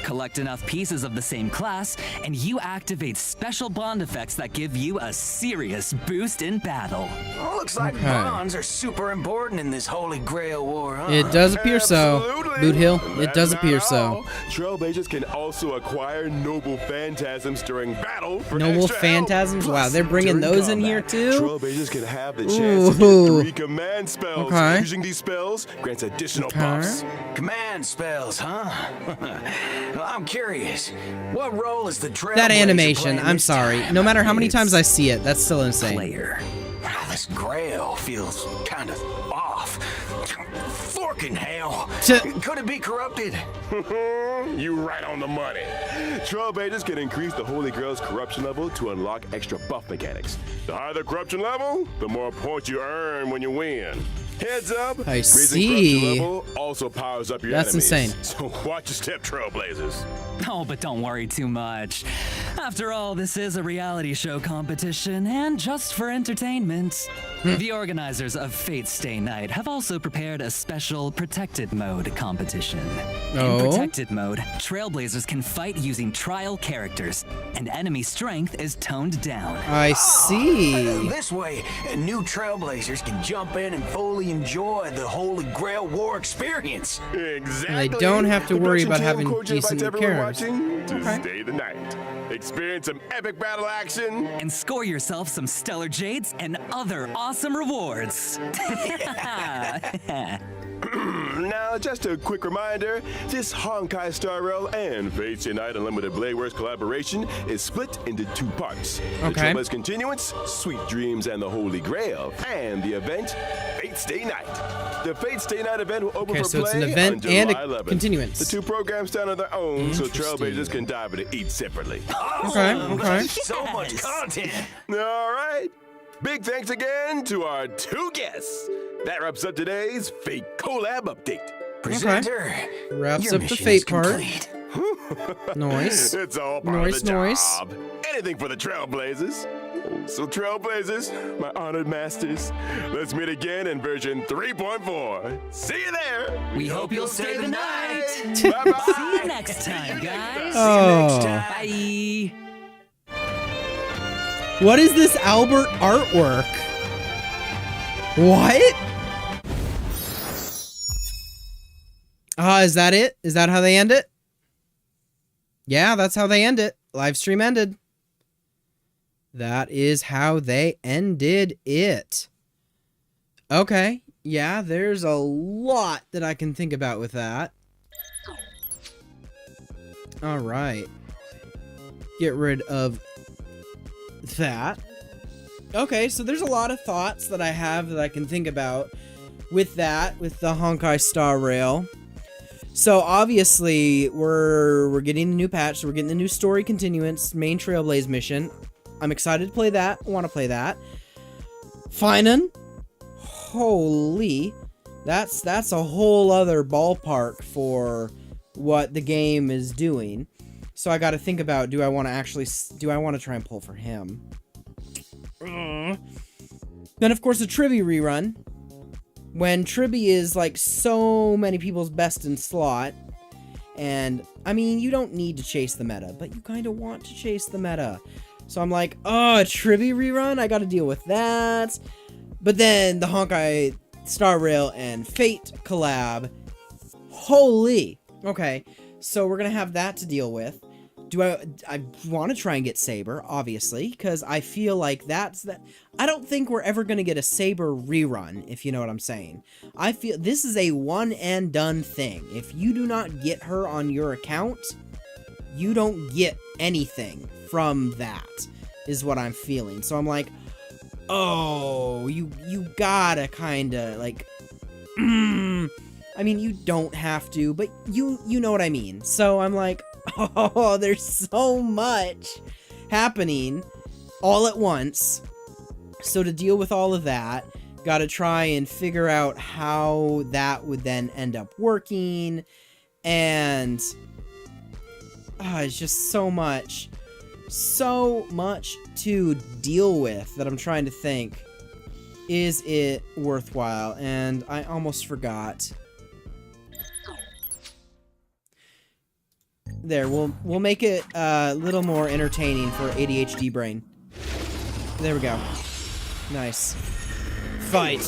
Collect enough pieces of the same class, and you activate special bond effects that give you a serious boost in battle. Well, looks like bonds are super important in this Holy Grail War, huh? It does appear so. Boot Hill, it does appear so. Trailblazers can also acquire noble phantasms during battle for Noble extra phantasms? health. Wow, they're bringing During those in combat, here too? Trailblazers can have the chance to get 3 command spells. Okay. Using these spells grants additional buffs. Command spells, huh? Well, I'm curious. What role is the Trailblazer That animation, playing I'm this sorry. time? No matter how many times I see it, that's still insane. Player. This Grail feels kind of off. Forking hell. Could it be corrupted? You right on the money. Trailblazers can increase the Holy Grail's corruption level to unlock extra buff mechanics. The higher the corruption level, the more points you earn when you win. Heads up, raising corruption level also powers up your enemies. That's insane. So watch your step, Trailblazers. Oh, but don't worry too much. After all, this is a reality show competition, and just for entertainment. The organizers of Fate Stay Night have also prepared a special Protected Mode competition. In Protected Mode, Trailblazers can fight using trial characters, and enemy strength is toned down. I see. This way, new Trailblazers can jump in and fully enjoy the Holy Grail War experience. Exactly. They don't have to worry about having cordially decent invites everyone characters. watching to stay the night. Experience some epic battle action. And score yourself some stellar jades and other awesome rewards. Now, just a quick reminder, this Honkai Star Rail and Fate Stay Night Unlimited Bladeworks collaboration is split into 2 parts. The Okay. Trailblaze Continuance, Sweet Dreams and the Holy Grail, and the event, Fate Stay Night. The Fate Stay Night event will open Okay, for so play it's an event on and July a 11th. continuance. The 2 programs stand on their own, so Interesting. Trailblazers can dive into each separately. Okay. So much content. All right. Big thanks again to our 2 guests. That wraps up today's Fate Collab update. Presenter, Wraps your up the mission Fate is part. complete. Noise. It's all part Noise, of the noise. job. Anything for the Trailblazers. So Trailblazers, my honored masters, let's meet again in version 3.4. See you there. We hope you'll stay the night. Bye-bye. See you next time, guys. Oh. Bye. What is this Albert artwork? What? Is that it? Is that how they end it? Yeah, that's how they end it. Live stream ended. That is how they ended it. Okay. Yeah, there's a lot that I can think about with that. All right. Get rid of that. Okay, so there's a lot of thoughts that I have that I can think about with that, with the Honkai Star Rail. So obviously, we're getting the new patch, so we're getting the new story continuance, main Trailblaze mission. I'm excited to play that. I want to play that. Finan. Holy. That's a whole other ballpark for what the game is doing. So I got to think about, do I want to try and pull for him? Then of course the Trivia rerun. When Trivia is like so many people's best in slot. And I mean, you don't need to chase the meta, but you kind of want to chase the meta. So I'm like, oh, a Trivia rerun? I got to deal with that. But then the Honkai Star Rail and Fate collab. Holy. Okay, so we're going to have that to deal with. I want to try and get Saber, obviously, because I feel like I don't think we're ever going to get a Saber rerun, if you know what I'm saying. I feel this is a one and done thing. If you do not get her on your account, you don't get anything from that, is what I'm feeling. So I'm like, oh, you gotta kind of, like, I mean, you don't have to, but you know what I mean. So I'm like, oh, there's so much happening all at once. So to deal with all of that, gotta try and figure out how that would then end up working. And it's just so much to deal with that I'm trying to think, is it worthwhile? And I almost forgot. There, we'll make it a little more entertaining for ADHD brain. There we go. Nice. Fight.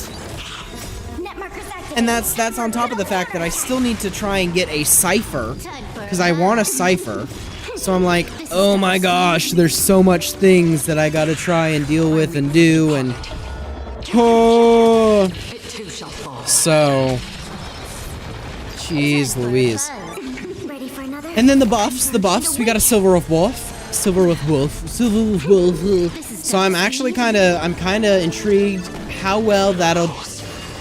And that's on top of the fact that I still need to try and get a cipher, because I want a cipher. So I'm like, oh my gosh, there's so much things that I gotta try and deal with and do, and oh, so jeez Louise. And then the buffs, we got a Silver Wolf Wolf. So I'm actually kind of intrigued how well that'll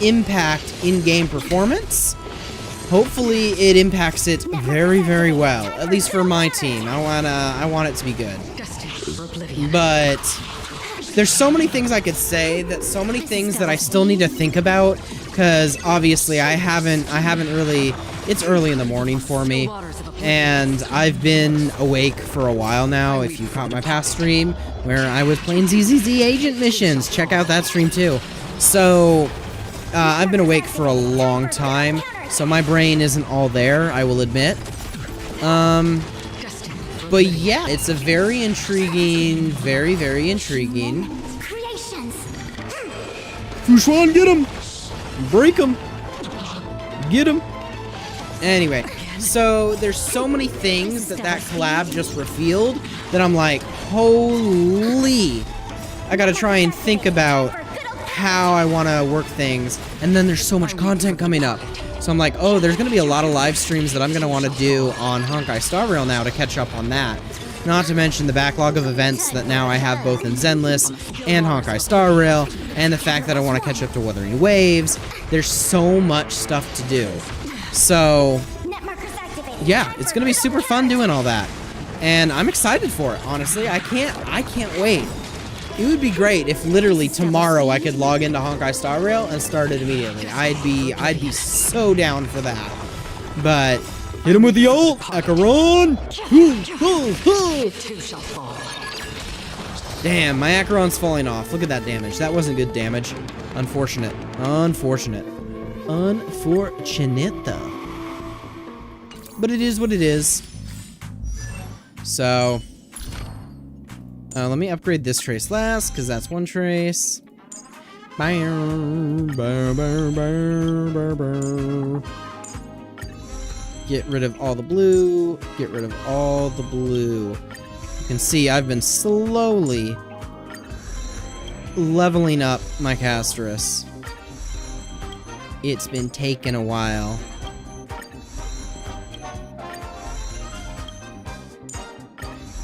impact in-game performance. Hopefully it impacts it very, very well, at least for my team. I want it to be good. But there's so many things I could say, so many things that I still need to think about, because obviously I haven't really, it's early in the morning for me. And I've been awake for a while now. If you caught my past stream where I was playing ZZZ agent missions, check out that stream too. So, I've been awake for a long time, so my brain isn't all there, I will admit. But yeah, it's a very intriguing, very intriguing. Fushuan, get him! Break him! Get him! Anyway, so there's so many things that collab just revealed that I'm like, holy! I gotta try and think about how I want to work things, and then there's so much content coming up. So I'm like, oh, there's gonna be a lot of live streams that I'm gonna want to do on Honkai Star Rail now to catch up on that. Not to mention the backlog of events that now I have both in Zenless and Honkai Star Rail, and the fact that I want to catch up to Wuthering Waves. There's so much stuff to do. So, yeah, it's gonna be super fun doing all that. And I'm excited for it, honestly. I can't wait. It would be great if literally tomorrow I could log into Honkai Star Rail and start it immediately. I'd be so down for that. But hit him with the ult, Acheron! Damn, my Acheron's falling off. Look at that damage. That wasn't good damage. Unfortunate. Unfortunate. Unfortunate though. But it is what it is. So let me upgrade this trace last, because that's one trace. Get rid of all the blue. Get rid of all the blue. You can see I've been slowly leveling up my Casterus. It's been taking a while.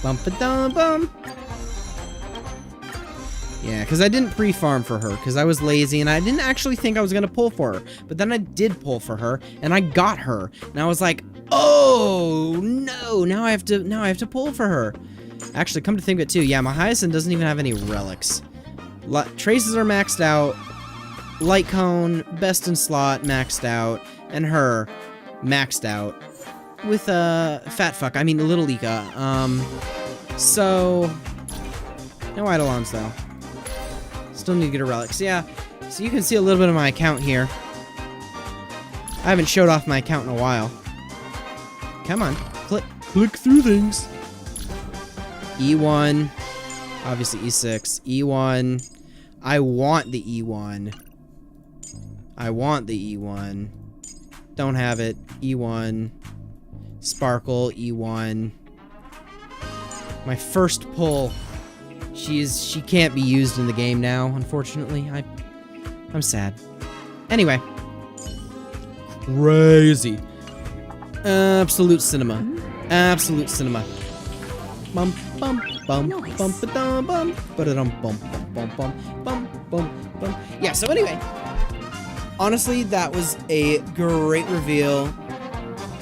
Bum-ba-dum-bum. Yeah, because I didn't pre-farm for her, because I was lazy, and I didn't actually think I was going to pull for her. But then I did pull for her, and I got her. And I was like, oh, no, now I have to pull for her. Actually, come to think of it, too, yeah, my Hyacinth doesn't even have any relics. Traces are maxed out. Light Cone, best in slot, maxed out. And her, maxed out. With, Fat Fuck, I mean, Little Ika. So, no Eidolons, though. Still need to get a relics. Yeah, so you can see a little bit of my account here. I haven't showed off my account in a while. Come on, click through things. E1, obviously E6, E1. I want the E1. I want the E1. Don't have it. E1. Sparkle, E1. My first pull. She can't be used in the game now, unfortunately. I'm sad. Anyway. Crazy. Absolute cinema. Absolute cinema. Bum bum bum bum ba-dum bum ba-da-dum bum bum bum bum bum bum. Yeah, so anyway. Honestly, that was a great reveal.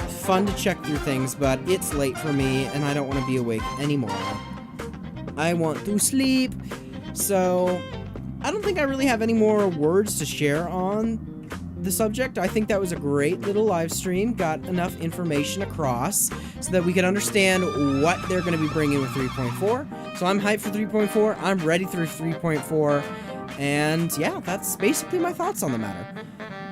Fun to check through things, but it's late for me and I don't want to be awake anymore. I want to sleep. So, I don't think I really have any more words to share on the subject. I think that was a great little live stream. Got enough information across so that we could understand what they're going to be bringing with 3.4. So I'm hyped for 3.4. I'm ready for 3.4. And yeah, that's basically my thoughts on the matter.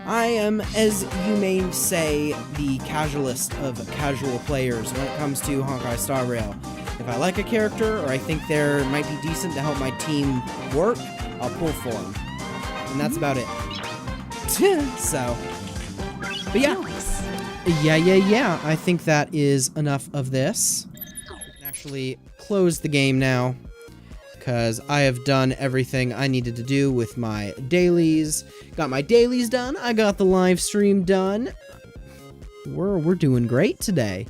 I am, as you may say, the casualist of casual players when it comes to Honkai Star Rail. If I like a character, or I think they might be decent to help my team work, I'll pull for them. And that's about it. So, but yeah. Yeah. I think that is enough of this. I can actually close the game now, because I have done everything I needed to do with my dailies. Got my dailies done. I got the live stream done. We're doing great today.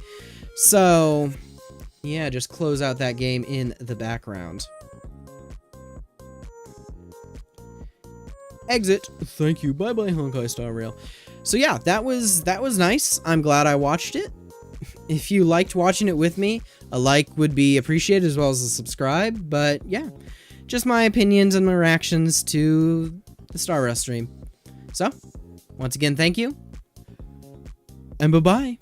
So, yeah, just close out that game in the background. Exit. Thank you. Bye-bye, Honkai Star Rail. So yeah, that was nice. I'm glad I watched it. If you liked watching it with me, a like would be appreciated, as well as a subscribe. But yeah, just my opinions and my reactions to the Star Rail stream. So, once again, thank you. And bye-bye.